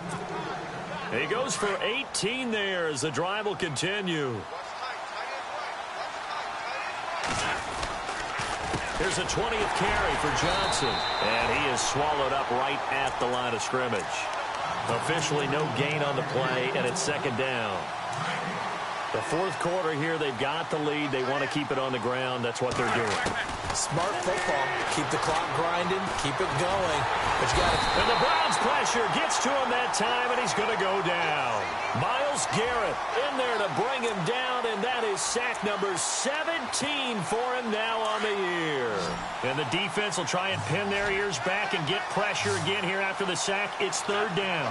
He goes for 18 there as the drive will continue. Here's a 20th carry for Johnson. And he is swallowed up right at the line of scrimmage. Officially no gain on the play, and it's 2nd down. The 4th quarter here, they've got the lead. They want to keep it on the ground. That's what they're doing. Smart football. Keep the clock grinding. Keep it going. But you got to... And the Browns pressure gets to him that time, and he's going to go down. Myles Garrett in there to bring him down, and that is sack number 17 for him now on the year. And the defense will try and pin their ears back and get pressure again here after the sack. It's 3rd down.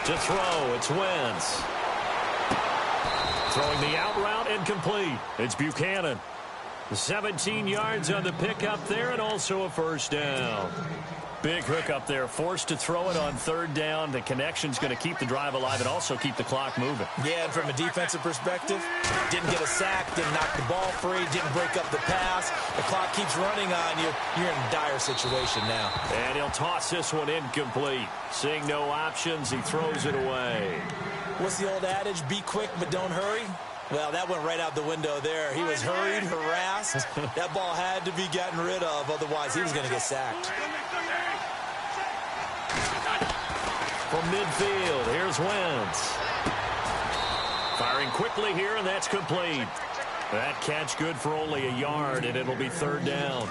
To throw, it's Wentz. Throwing the out route incomplete. It's Buchanan. 17 yards on the pickup there, and also a first down. Big hook up there, forced to throw it on 3rd down. The connection's going to keep the drive alive and also keep the clock moving. Yeah, and from a defensive perspective, didn't get a sack, didn't knock the ball free, didn't break up the pass. The clock keeps running on you. You're in a dire situation now. And he'll toss this one incomplete. Seeing no options, he throws it away. What's the old adage? Be quick, but don't hurry. Well, that went right out the window there. He was hurried, harassed. That ball had to be gotten rid of, otherwise he was going to get sacked. From midfield, here's Wentz. Firing quickly here, and that's complete. That catch good for only a yard, and it'll be 3rd down.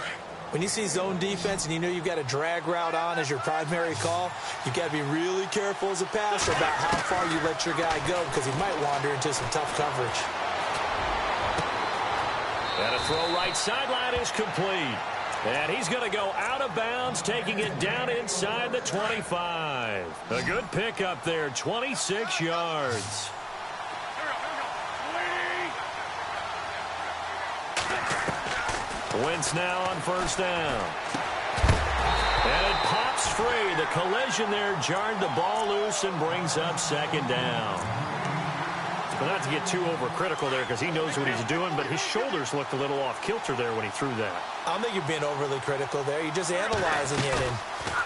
When you see zone defense and you know you've got a drag route on as your primary call, you've got to be really careful as a passer about how far you let your guy go, because he might wander into some tough coverage. And a throw right sideline is complete. And he's going to go out of bounds, taking it down inside the 25. A good pickup there, 26 yards. Wentz now on first down. And it pops free. The collision there jarred the ball loose and brings up 2nd down. But not to get too overcritical there, because he knows what he's doing, but his shoulders looked a little off kilter there when he threw that. I don't think you're being overly critical there. You're just analyzing it, and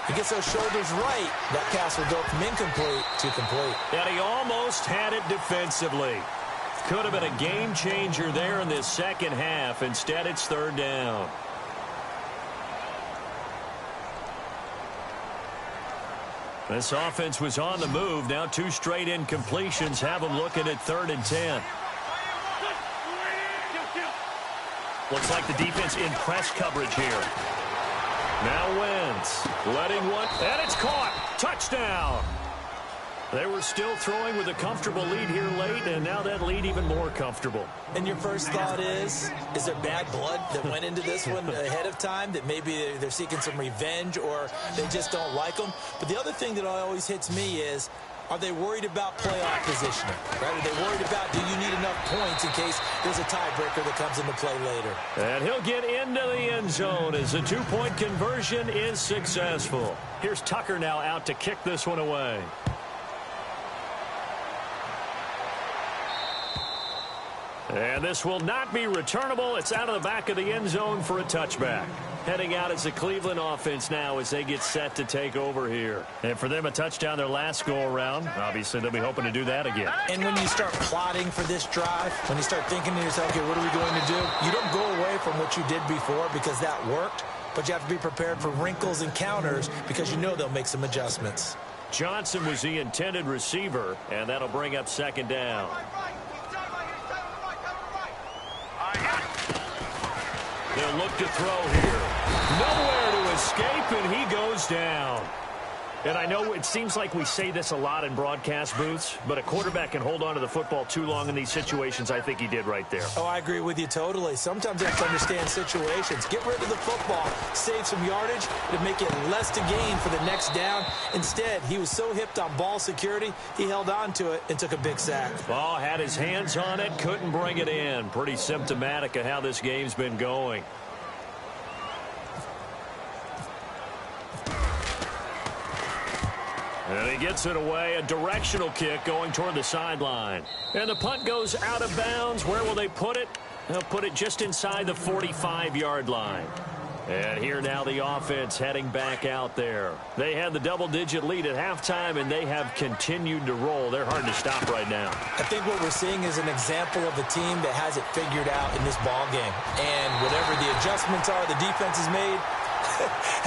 he gets those shoulders right. That pass will go from incomplete to complete. And he almost had it defensively. Could have been a game changer there in this 2nd half. Instead, it's 3rd down. This offense was on the move. Now 2 straight incompletions have them looking at 3rd and 10. Looks like the defense in press coverage here. Now Wentz letting one, and it's caught. Touchdown. They were still throwing with a comfortable lead here late, and now that lead even more comfortable. And your first thought is there bad blood that went into this one ahead of time, that maybe they're seeking some revenge or they just don't like them? But the other thing that always hits me is, are they worried about playoff positioning? Right? Are they worried about, do you need enough points in case there's a tiebreaker that comes into play later? And he'll get into the end zone as the 2-point conversion is successful. Here's Tucker now out to kick this one away. And this will not be returnable. It's out of the back of the end zone for a touchback. Heading out as the Cleveland offense now as they get set to take over here. And for them, a touchdown their last go-around. Obviously, they'll be hoping to do that again. And when you start plotting for this drive, when you start thinking to yourself, okay, what are we going to do? You don't go away from what you did before because that worked, but you have to be prepared for wrinkles and counters because you know they'll make some adjustments. Johnson was the intended receiver, and that'll bring up 2nd down. They'll look to throw here. Nowhere to escape, and he goes down. And I know it seems like we say this a lot in broadcast booths, but a quarterback can hold on to the football too long in these situations. I think he did right there. Oh, I agree with you totally. Sometimes you have to understand situations. Get rid of the football, save some yardage to make it less to gain for the next down. Instead, he was so hipped on ball security, he held on to it and took a big sack. Ball had his hands on it, couldn't bring it in. Pretty symptomatic of how this game's been going. And he gets it away, a directional kick going toward the sideline. And the punt goes out of bounds. Where will they put it? They'll put it just inside the 45-yard line. And here now the offense heading back out there. They had the double-digit lead at halftime, and they have continued to roll. They're hard to stop right now. I think what we're seeing is an example of a team that has it figured out in this ball game. And whatever the adjustments are the defense has made,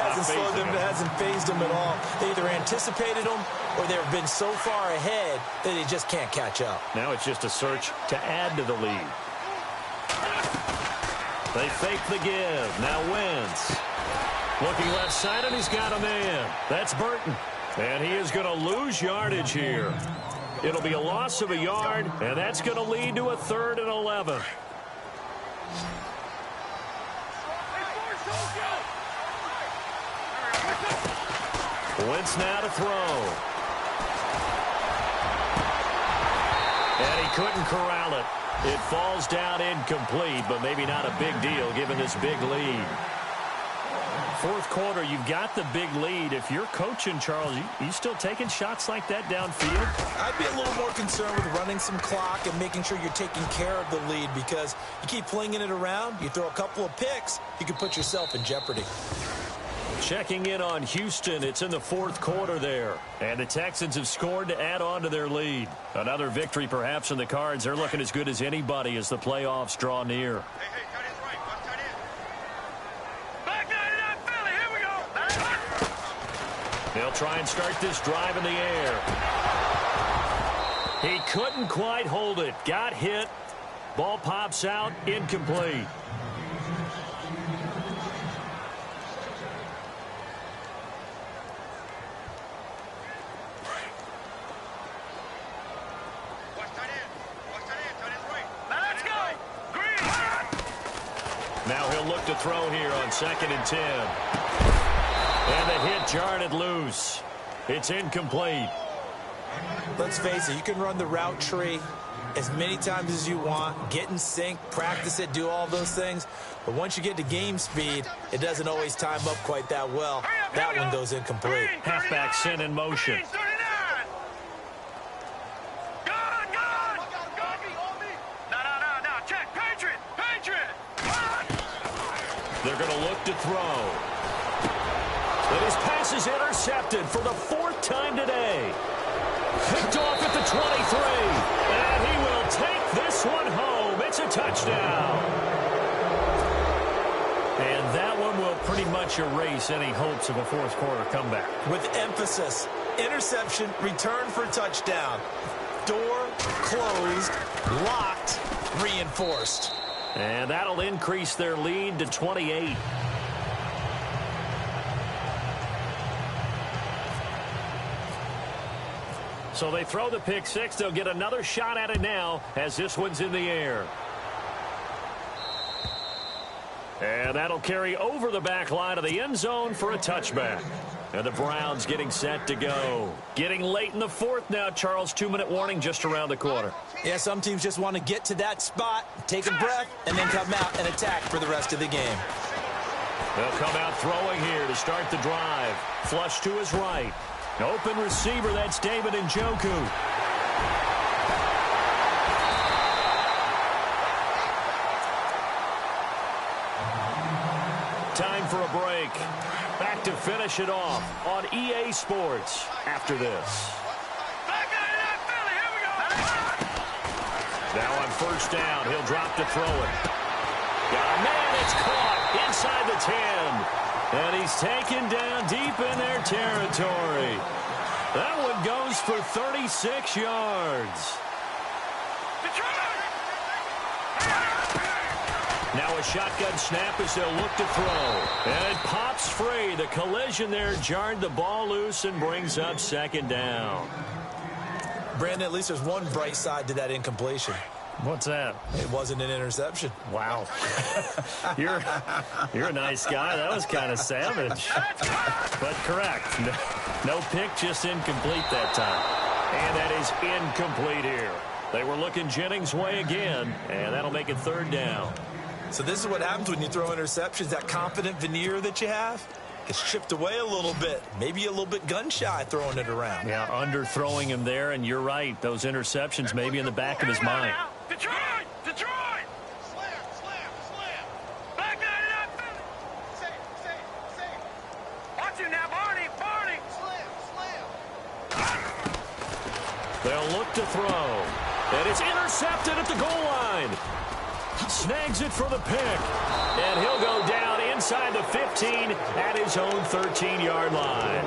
hasn't slowed them, hasn't phased them at all. They either anticipated them or they've been so far ahead that they just can't catch up. Now it's just a search to add to the lead. They fake the give. Now Wentz. Looking left side, and he's got a man. That's Burton. And he is going to lose yardage here. It'll be a loss of a yard, and that's going to lead to a 3rd and 11. Wentz now to throw. And he couldn't corral it. It falls down incomplete, but maybe not a big deal given this big lead. 4th quarter, you've got the big lead. If you're coaching, Charles, you still taking shots like that downfield? I'd be a little more concerned with running some clock and making sure you're taking care of the lead, because you keep flinging it around, you throw a couple of picks, you can put yourself in jeopardy. Checking in on Houston. It's in the 4th quarter there. And the Texans have scored to add on to their lead. Another victory perhaps in the cards. They're looking as good as anybody as the playoffs draw near. Hey, cut in right. Let's cut in. Back 99 Philly. Here we go. They'll try and start this drive in the air. He couldn't quite hold it. Got hit. Ball pops out. Incomplete. Now he'll look to throw here on 2nd and 10. And the hit jarred it loose. It's incomplete. Let's face it, you can run the route tree as many times as you want, get in sync, practice it, do all those things. But once you get to game speed, it doesn't always time up quite that well. That one goes incomplete. Halfback sent in motion. They're going to look to throw. And his pass is intercepted for the 4th time today. Picked off at the 23. And he will take this one home. It's a touchdown. And that one will pretty much erase any hopes of a 4th quarter comeback. With emphasis, Interception, return for touchdown. Door closed, locked, reinforced. And that'll increase their lead to 28. So they throw the pick six. They'll get another shot at it now as this one's in the air. And that'll carry over the back line of the end zone for a touchback. And the Browns getting set to go. Getting late in the fourth now, Charles. 2-minute warning just around the corner. Yeah, some teams just want to get to that spot, take a breath, and then come out and attack for the rest of the game. They'll come out throwing here to start the drive. Flush to his right. Open receiver, that's David Njoku. Time for a break. Back to finish it off on EA Sports after this. Now on first down, he'll drop to throw it. Got a man, it's caught inside the 10. And he's taken down deep in their territory. That one goes for 36 yards. Now a shotgun snap as they'll look to throw. And it pops free. The collision there jarred the ball loose and brings up second down. Brandon, at least there's one bright side to that incompletion. What's that? It wasn't an interception. Wow. You're a nice guy. That was kind of savage. But correct. No pick, just incomplete that time. And that is incomplete here. They were looking Jennings' way again, and that'll make it third down. So this is what happens when you throw interceptions. That confident veneer that you have gets chipped away a little bit. Maybe a little bit gun-shy throwing it around. Yeah, underthrowing him there, and you're right. Those interceptions may be in the back of his mind. Detroit! Detroit! Slam! Back that up! Safe! Watch it now, Barney! Slam! They'll look to throw. And it's intercepted at the goal line. Snags it for the pick. And he'll go down inside the 15 at his own 13-yard line.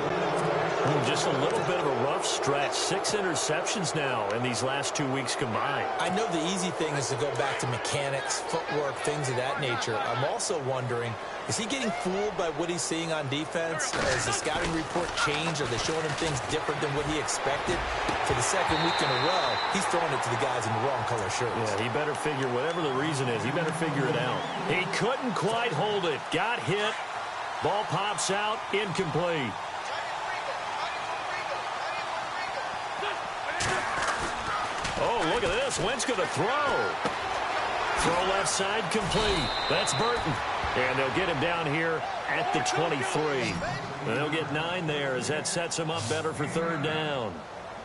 Just a little bit of a rough stretch. 6 interceptions now in these last 2 weeks combined. I know the easy thing is to go back to mechanics, footwork, things of that nature. I'm also wondering, is he getting fooled by what he's seeing on defense? Has the scouting report changed? Are they showing him things different than what he expected? For the second week in a row, he's throwing it to the guys in the wrong color shirts. Yeah, he better figure, whatever the reason is, he better figure it out. He couldn't quite hold it. Got hit. Ball pops out. Incomplete. Oh, look at this. Wentz going to throw. Throw left side complete. That's Burton. And they'll get him down here at the 23. And they'll get 9 there as that sets him up better for third down.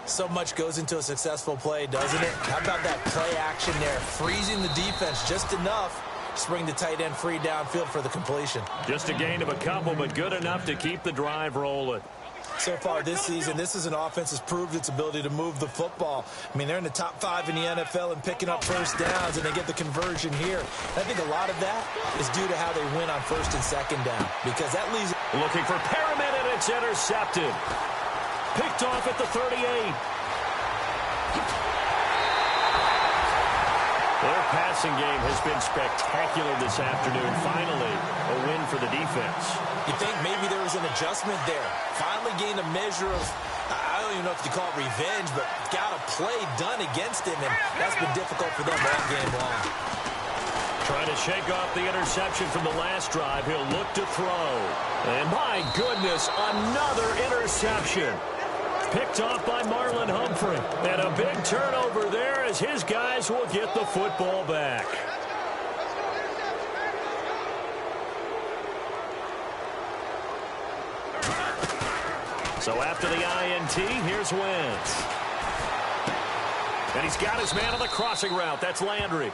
So much goes into a successful play, doesn't it? How about that play action there? Freezing the defense just enough to bring the tight end free downfield for the completion. Just a gain of a couple, but good enough to keep the drive rolling. So far this season, this is an offense that's proved its ability to move the football. I mean, they're in the top 5 in the NFL and picking up first downs, and they get the conversion here. And I think a lot of that is due to how they win on first and second down, because that leaves... Looking for Perriman, and it's intercepted. Picked off at the 38. Their passing game has been spectacular this afternoon. Finally, a win for the defense. You think maybe there was an adjustment there. Finally gained a measure of, I don't even know if you call it revenge, but got a play done against him, and that's been difficult for them all game long. Trying to shake off the interception from the last drive. He'll look to throw. And my goodness, another interception. Picked off by Marlon Humphrey. And a big turnover there as his guys will get the football back. So after the INT, here's Wentz. And he's got his man on the crossing route. That's Landry.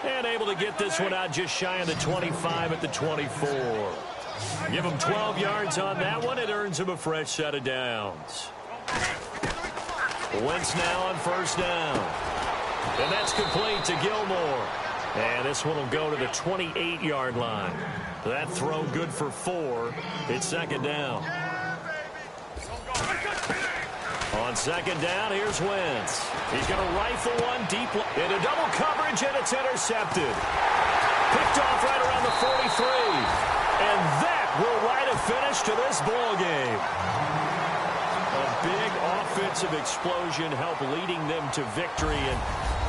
And able to get this one out just shy of the 25 at the 24. Give him 12 yards on that one. It earns him a fresh set of downs. Wentz now on first down. And that's complete to Gilmore. And this one will go to the 28-yard line. That throw good for 4. It's second down. On second down, here's Wentz. He's going to rifle one deep into double coverage, and it's intercepted. Picked off right around the 43. And that will write a finish to this ball game. A big offensive explosion helped leading them to victory. And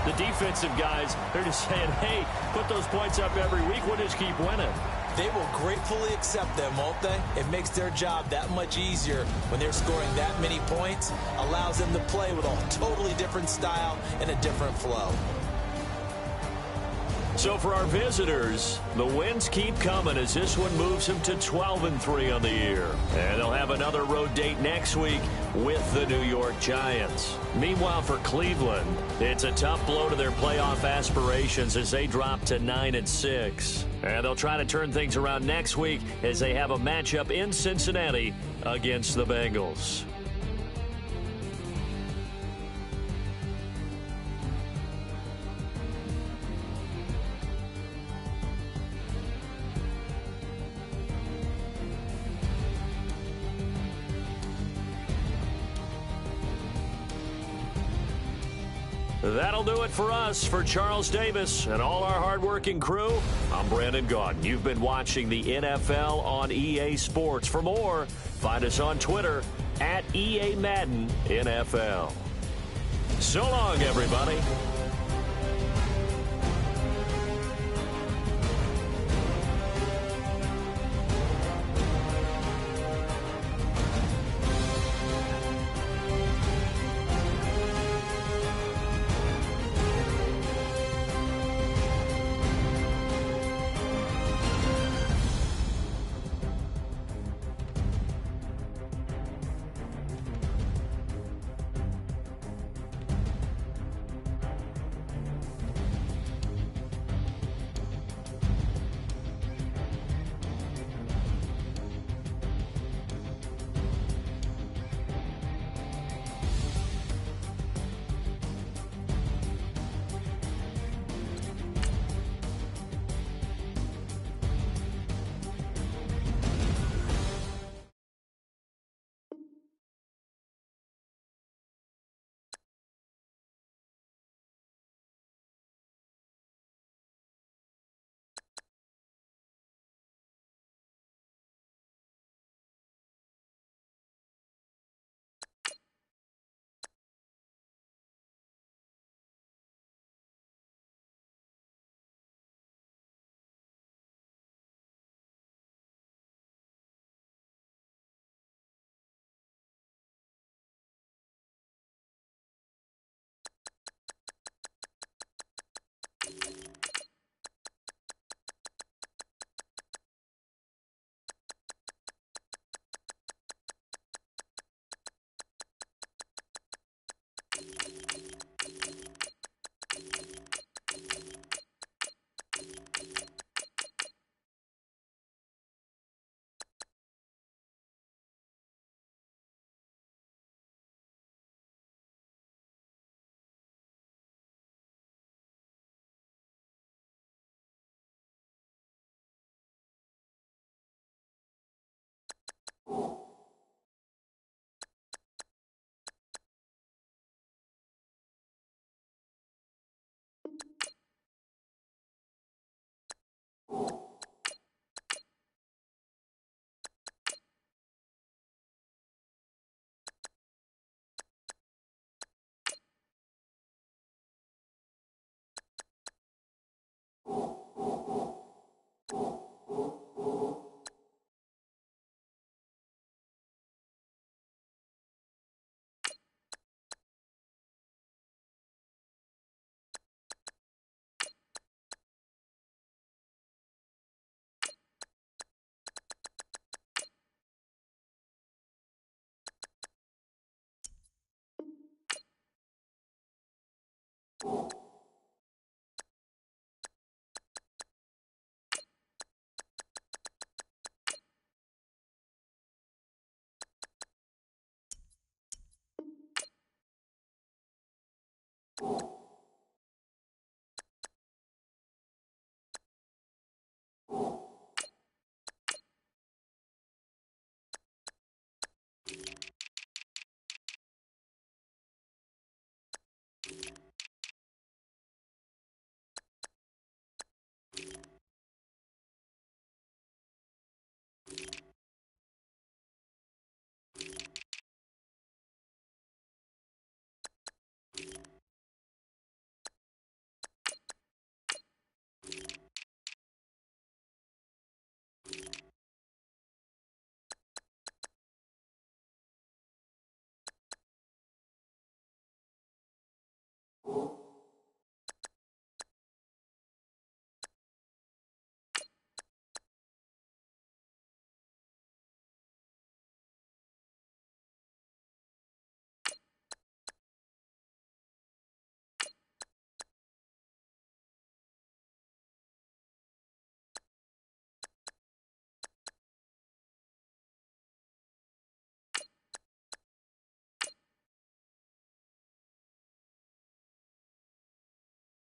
the defensive guys, they're just saying, hey, put those points up every week. We'll just keep winning. They will gratefully accept them, won't they? It makes their job that much easier when they're scoring that many points. Allows them to play with a totally different style and a different flow. So for our visitors, the wins keep coming as this one moves them to 12-3 on the year. And they'll have another road date next week with the New York Giants. Meanwhile, for Cleveland, it's a tough blow to their playoff aspirations as they drop to 9-6. And they'll try to turn things around next week as they have a matchup in Cincinnati against the Bengals. That'll do it for us. For Charles Davis and all our hardworking crew, I'm Brandon Gaudin. You've been watching the NFL on EA Sports. For more, find us on Twitter at EA Madden NFL. So long, everybody.